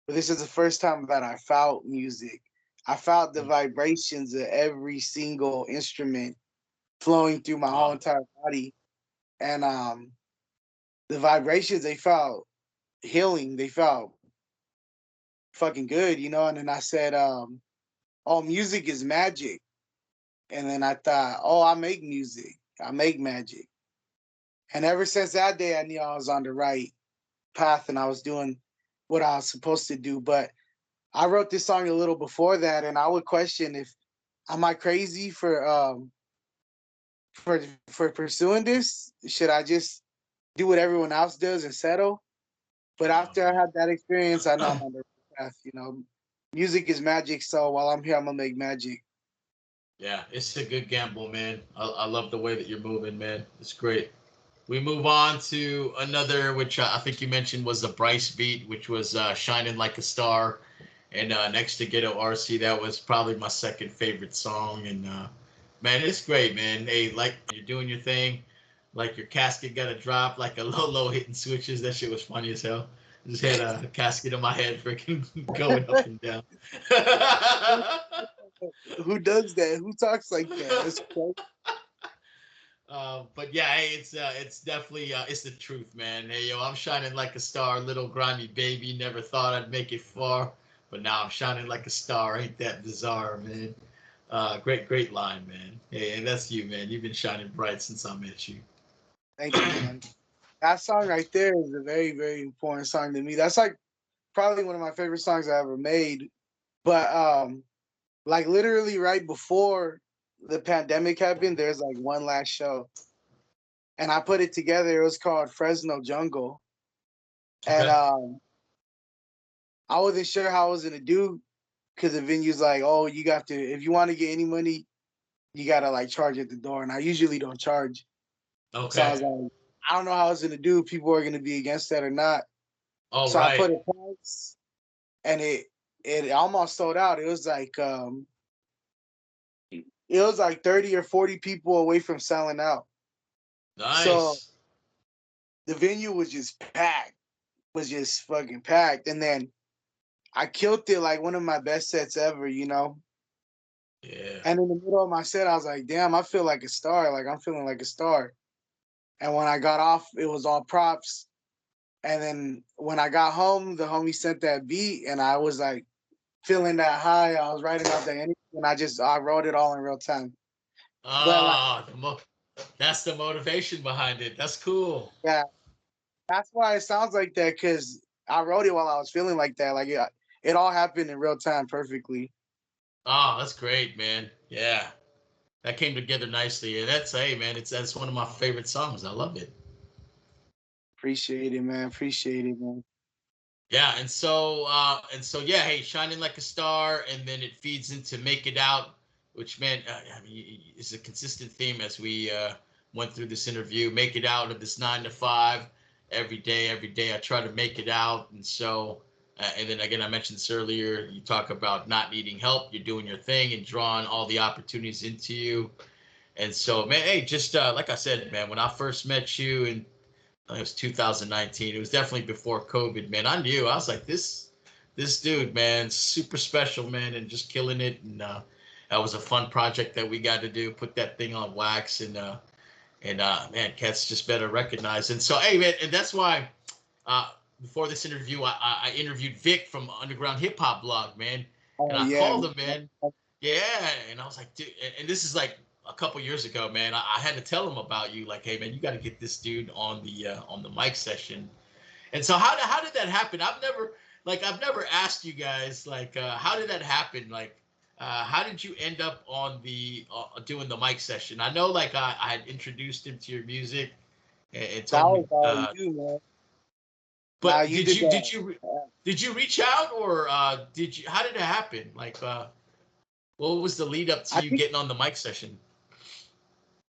but this is the first time that I felt music. I felt the vibrations of every single instrument flowing through my whole Wow. entire body. And the vibrations, they felt healing. They felt fucking good, you know? And then I said, oh, music is magic. And then I thought, oh, I make music. I make magic. And ever since that day, I knew I was on the right path and I was doing what I was supposed to do. But I wrote this song a little before that, and I would question if am I crazy for for pursuing this? Should I just do what everyone else does and settle? But after I had that experience, I know I'm on the right path. You know, music is magic. So while I'm here, I'm gonna make magic. Yeah, it's a good gamble, man. I love the way that you're moving, man. It's great. We move on to another, which I think you mentioned was the Bryce beat, which was Shining Like a Star. And next to Ghetto Artsy, that was probably my second favorite song. And man, it's great, man. Hey, like you're doing your thing, like your casket got to drop, like a low hitting switches. That shit was funny as hell. I just had a casket in my head, freaking going up and down. Who does that? Who talks like that? That's crazy. But yeah, hey, it's definitely it's the truth, man. Hey, yo, I'm shining like a star, little grimy baby. Never thought I'd make it far, but now I'm shining like a star. Ain't that bizarre, man? Great line, man. Hey, and that's you, man. You've been shining bright since I met you. Thank you, man. That song right there is a very, very important song to me. That's like probably one of my favorite songs I ever made. But like literally right before the pandemic happened, there's like one last show. And I put it together. It was called Fresno Jungle. And Okay. I wasn't sure how I was gonna do because the venue's like, oh, you got to if you want to get any money, you gotta like charge at the door. And I usually don't charge. So I Okay. was like, I don't know how I was gonna do. People are gonna be against that or not. All So I right. put a price and it almost sold out. It was like 30 or 40 people away from selling out. So Nice. the venue was just packed, was just fucking packed. And then I killed it like one of my best sets ever, you know. Yeah. And in the middle of my set, I was like, damn, I feel like a star. Like I'm feeling like a star. And when I got off, it was all props. And then when I got home, the homie sent that beat and I was like feeling that high. I was writing out the energy and I wrote it all in real time. But like, Ah, that's the motivation behind it. That's cool. yeah, that's why it sounds like that because I wrote it while I was feeling like that. Like it all happened in real time perfectly. Oh, that's great, man. Yeah. That came together nicely. And that's hey man, that's one of my favorite songs. I love it. Appreciate it, man. Appreciate it, man. Yeah, and so yeah, hey, shining like a star, and then it feeds into make it out, which meant I mean is a consistent theme as we went through this interview. Make it out of this 9 to 5 every day. Every day I try to make it out, and so and then again I mentioned this earlier. You talk about not needing help. You're doing your thing and drawing all the opportunities into you. And so man, hey, just like I said, man, when I first met you and it was 2019. It was definitely before COVID, man. I knew I was like this dude, man, super special, man, and just killing it. And that was a fun project that we got to do. Put that thing on wax, and man, cats just better recognize. And so, hey, man, and that's why before this interview, I interviewed Vic from Underground Hip Hop Blog, man, and Oh I yeah, called him, man. Yeah, and I was like, dude, and this is like a couple years ago, man. I had to tell him about you, like, hey, man, you got to get this dude on the mic session. And so how did that happen? I've never asked you guys like how did that happen? Like how did you end up on the doing the mic session? I know like I had introduced him to your music and that told was him all you, man. Now but you did that. did you reach out or did you how did it happen? Like what was the lead up to I you think getting on the mic session?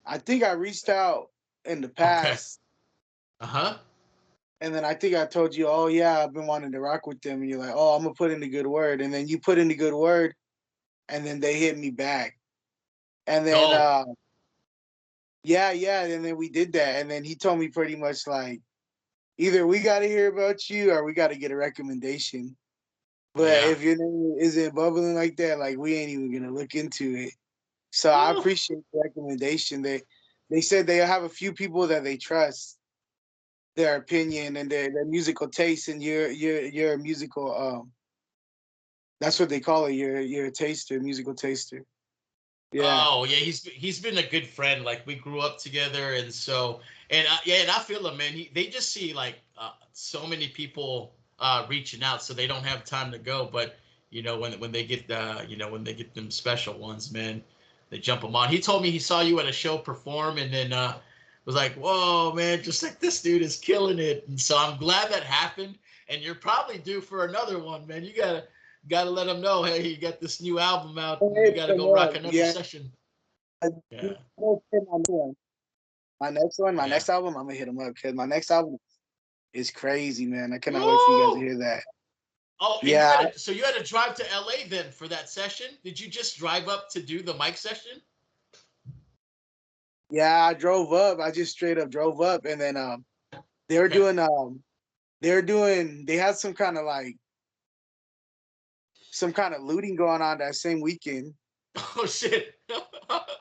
I think I reached out in the Okay. past, Uh-huh. and then I think I told you, "Oh yeah, I've been wanting to rock with them." And you're like, "Oh, I'm gonna put in a good word," and then you put in a good word, and then they hit me back, and then Dope. yeah, and then we did that, and then he told me pretty much like, either we got to hear about you or we got to get a recommendation. But Yeah. if your name isn't bubbling like that, like we ain't even gonna look into it. So I Woo. appreciate the recommendation. They said they have a few people that they trust their opinion and their musical taste, and you're a musical that's what they call it. You're a taster, musical taster. Yeah. Oh yeah, he's been a good friend. Like we grew up together, and so yeah, and I feel him, man. They just see like so many people reaching out, so they don't have time to go. But when they get when they get them special ones, man, they jump them on. He told me he saw you at a show perform, and then was like, "Whoa, man, just like this dude is killing it." And so I'm glad that happened. And you're probably due for another one, man. gotta let them know, hey, you got this new album out. We Hit gotta them go rock up. another Yeah. session. You Yeah. know, my next one, my Yeah. next album, I'm gonna hit them up because my next album is crazy, man. I cannot wait for you guys to Woo! hear that. Oh, and Yeah, you had to drive to LA then for that session? Did you just drive up to do the mic session? yeah, I drove up. I just straight up drove up, and then they were Okay. doing they had some kind of looting going on that same weekend Oh shit.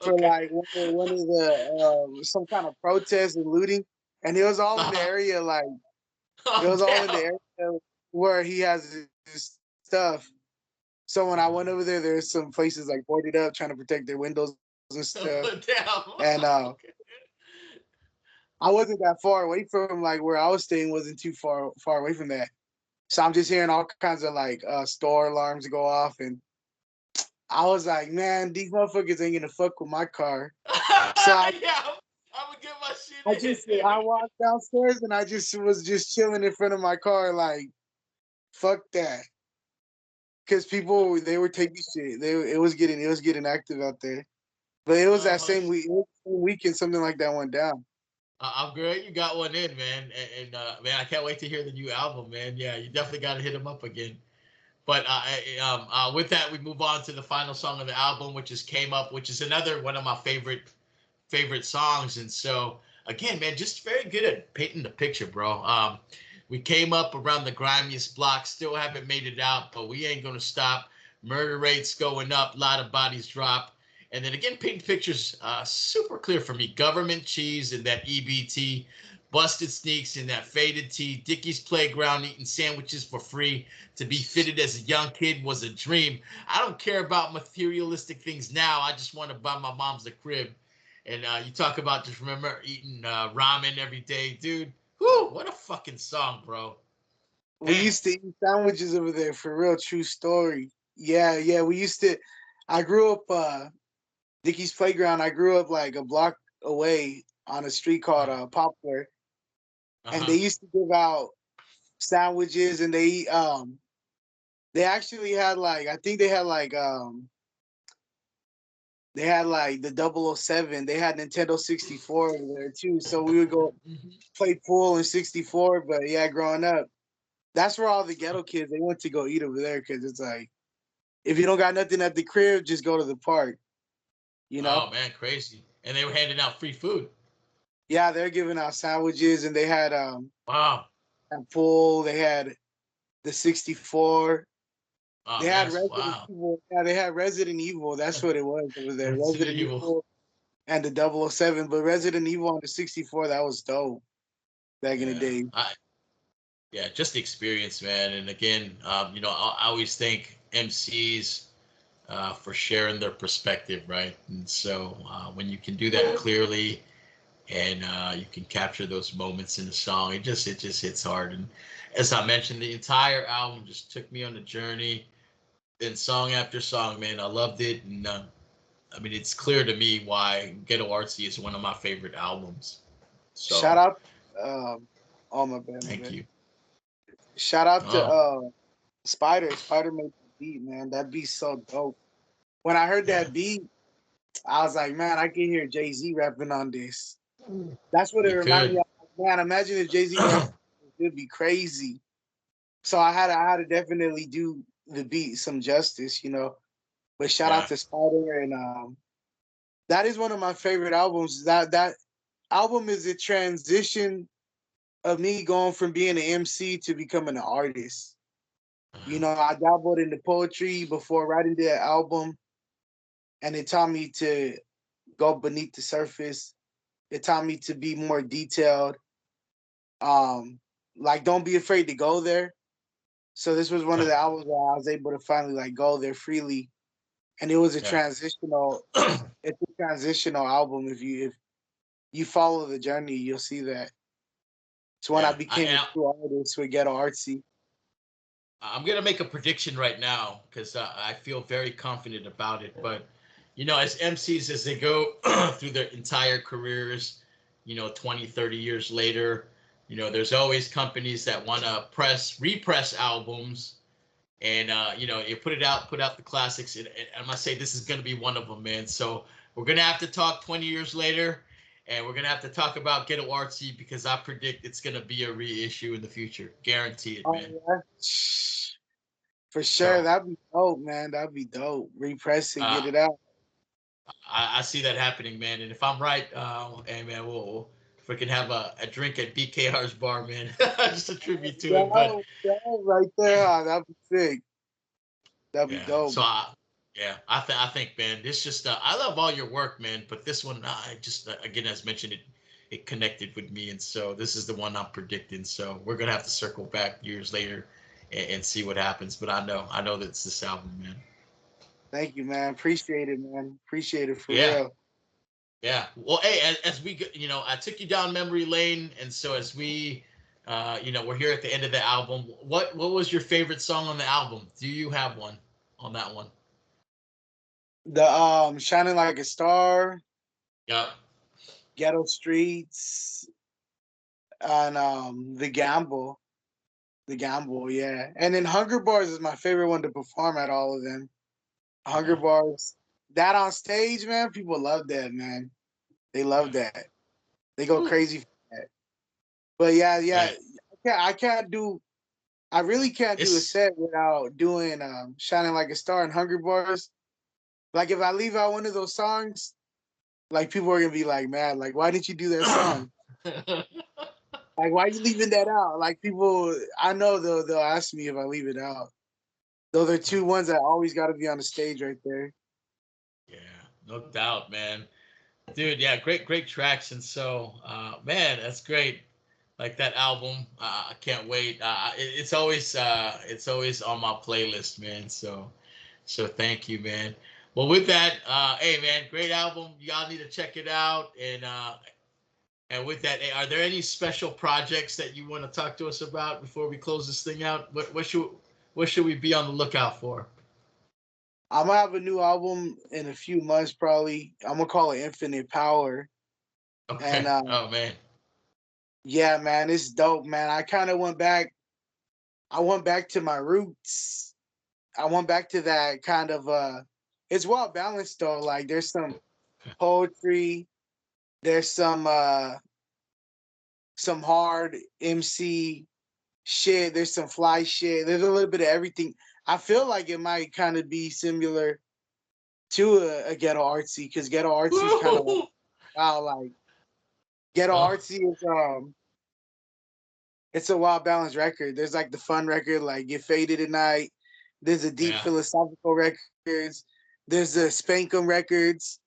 for Okay. like one of the some kind of protest and looting, and it was all in the Uh-huh. area like it Oh was all in the damn. area where he has his stuff. So when I went over there, there's some places like boarded up, trying to protect their windows and stuff. Damn. And Okay. I wasn't that far away from like where I was staying, wasn't too far away from that. So I'm just hearing all kinds of like store alarms go off, and I was like, man, these motherfuckers ain't gonna fuck with my car. So Yeah, I'm gonna get my I shit just in. I walked downstairs and I just was just chilling in front of my car, like fuck that, because people they were taking shit. It was getting active out there. But it was that Oh, same week, weekend something like that went down. I'm great. You got one in, man. And man, I can't wait to hear the new album, man. Yeah, you definitely got to hit him up again. But with that, we move on to the final song of the album, which is "Came Up," which is another one of my favorite songs. And so again, man, just very good at painting the picture, bro. We came up around the grimiest block, still haven't made it out, but we ain't gonna stop. Murder rates going up, a lot of bodies drop. And then again, painting pictures super clear for me. Government cheese and that EBT, busted sneaks in that faded tee, Dickie's playground eating sandwiches for free. To be fitted as a young kid was a dream. I don't care about materialistic things now. I just want to buy my mom's a crib. And you talk about just remember eating ramen every day, dude. Whew, what a fucking song, bro. We Damn. used to eat sandwiches over there for real, true story. Yeah, yeah. We used to I grew up Dickie's Playground, I grew up like a block away on a street called Uh Poplar, and they huh. used to give out sandwiches, and they actually had like I think they had like the 007. They had Nintendo 64 over there too. So we would go Hmm. play pool in 64. But yeah, growing up, that's where all the ghetto kids they went to go eat over there because it's like if you don't got nothing at the crib, just go to the park. You know? Oh man, crazy. And they were handing out free food. Yeah, they're giving out sandwiches, and they Wow. had pool. They had the 64. They Oh man, had Resident wow. Evil. Yeah, they had Resident Evil. That's what it was over there. Resident Resident Evil. Evil and the 007. But Resident Evil on the 64, that was dope back in the Yeah. day. Yeah, just the experience, man. And again, I always thank MCs for sharing their perspective, right? And so when you can do that clearly and you can capture those moments in the song, it just hits hard. And as I mentioned, the entire album just took me on a journey. And song after song, man, I loved it. And I mean, it's clear to me why Ghetto Artsy is one of my favorite albums. Shout So out, oh my bad, my thank bad. you. Shout out to Oh, Spider. Spider made the beat, man. That beat's so dope. When I heard yeah. that beat, I was like, man, I can hear Jay-Z rapping on this. That's what it You reminded me could. of. Man, imagine if Jay-Z rapped, it'd be crazy. So I had to definitely do the beat some justice, you know. But shout out Yeah. to Spider, and that is one of my favorite albums. That album is a transition of me going from being an MC to becoming an artist. You know, I dabbled into poetry before writing the album, and it taught me to go beneath the surface. It taught me to be more detailed. Like don't be afraid to go there. So this was one of the albums where I was able to finally like go there freely, and it was a Yeah. transitional. It's a transitional album. If you follow the journey, you'll see that. It's when I Yeah. became a true artist with Ghetto Artsy. I'm gonna make a prediction right now because I feel very confident about it. But as MCs, as they go through their entire careers, 20, 30 years later, there's always companies that want to repress albums, and you put out the classics, and I must say this is going to be one of them, man. So we're gonna have to talk 20 years later, and we're gonna have to talk about Ghetto Artsy because I predict it's gonna be a reissue in the future, guarantee it, Oh man. yeah, for sure. So That'd be dope, man. That'd be dope. Repress it, get uh, it out. I see that happening, man. And if I'm right, hey man, we'll freaking have a drink at BKR's bar, man, just a tribute to it. But Yeah, right there. That'd be sick. That'd be yeah, dope. yeah, I think, man, this just I love all your work, man. But this one, I just again, as mentioned, it connected with me, and so this is the one I'm predicting. So we're gonna have to circle back years later and see what happens. But I know that it's this album, man. Thank you, man. Appreciate it, man. Appreciate it for Yeah. real. Yeah. Well, hey, as we, I took you down memory lane, and so as we, we're here at the end of the album. What was your favorite song on the album? Do you have one on that one? The Shining Like a Star, Yeah. Ghetto Streets, and The Gamble. The Gamble, yeah. And then Hunger Bars is my favorite one to perform at all of them. Hunger Okay. Bars. That on stage, man, people love that, man. They love Yeah. that. They go Whew. crazy for that. But yeah, yeah. Man, I really can't do a it's set without doing Shining Like a Star and Hunger Bars. Like if I leave out one of those songs, like people are gonna be like mad, like, why didn't you do that song? Like why are you leaving that out? Like people I know they'll ask me if I leave it out. Those are two ones that always gotta be on the stage right there. yeah, no doubt, man. Dude, yeah, great tracks, and so, man, that's great. Like that album, I can't wait. It's always on my playlist, man. So thank you, man. Well, with that, hey, man, great album. Y'all need to check it out. And with that, hey, are there any special projects that you want to talk to us about before we close this thing out? What should we be on the lookout for? I'm gonna have a new album in a few months probably. I'm gonna call it Infinite Power. And Okay. Oh man. yeah, man, it's dope, man. I went back to my roots. I went back to that kind of it's well balanced though. Like there's some poetry, there's some hard MC shit, there's some fly shit, there's a little bit of everything. I feel like it might kind of be similar to a Ghetto Artsy because Ghetto Artsy is kind of like Woo! wow, like Ghetto Oh Artsy is it's a wild balance record. There's like the fun record, like Get Faded at Night. There's a deep yeah. philosophical records. There's the Spankum records,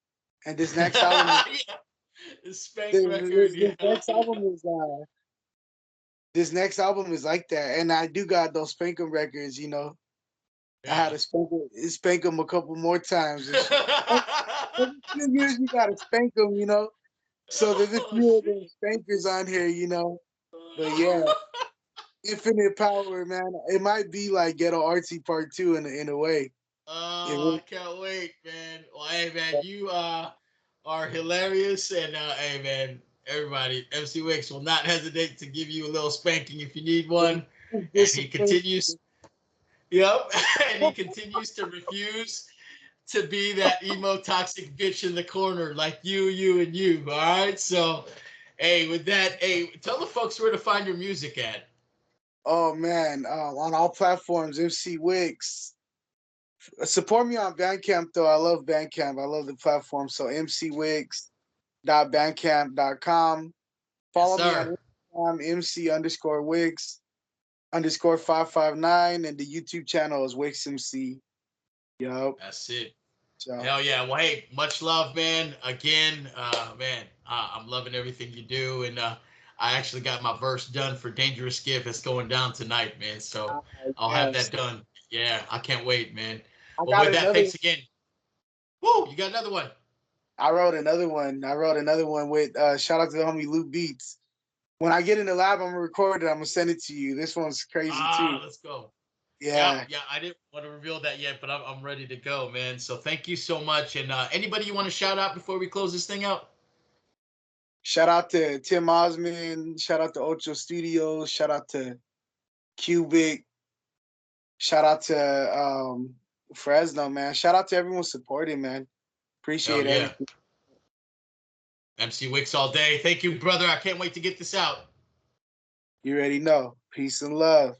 and this next album, Yeah. The Spank record. this Yeah. next album is this next album is like that. And I do got those Spankum records. You know, I had Yeah. to spank them a couple more times. Every few years you gotta spank them. You know, so there's a Oh few of shit. those spankers on here. You know, but yeah. Infinite Power, man. It might be like Ghetto Artsy Part Two in a way. It Oh, I really, can't wait, man. Well, hey, man, you are hilarious, and hey, man, everybody, MC Wicks will not hesitate to give you a little spanking if you need one, and he discipline. continues. Yep, and he continues to refuse to be that emo toxic bitch in the corner like you, and you. All right, so hey, with that, hey, tell the folks where to find your music at. Oh man, on all platforms, MC Wicks. Support me on Bandcamp though. I love Bandcamp. I love the platform. So mcwicks.bandcamp.com. Yes, Follow me sir. on Instagram, MC_Wicks_559, and the YouTube channel is Wicks MC. Yup. That's it. So Hell yeah. Well, hey, much love, man. Again, man, I'm loving everything you do. And I actually got my verse done for Dangerous Gift. It's going down tonight, man. So I'll have that yes, done. Yeah, I can't wait, man. I Well, got with that, another. thanks again. Woo, you got another one. I wrote another one. I wrote another one with shout out to the homie Luke Beats. When I get in the lab, I'm gonna record it. I'm gonna send it to you. This one's crazy too. Let's go. Yep, Yeah. yeah. I didn't want to reveal that yet, but I'm ready to go, man. So thank you so much. And anybody you want to shout out before we close this thing out? Shout out to Tim Osman. Shout out to Ocho Studios. Shout out to Cubic. Shout out to Fresno, man. Shout out to everyone supporting, man. Hell Appreciate yeah. everything. MC Wicks all day. Thank you, brother. I can't wait to get this out. You already know. Peace and love.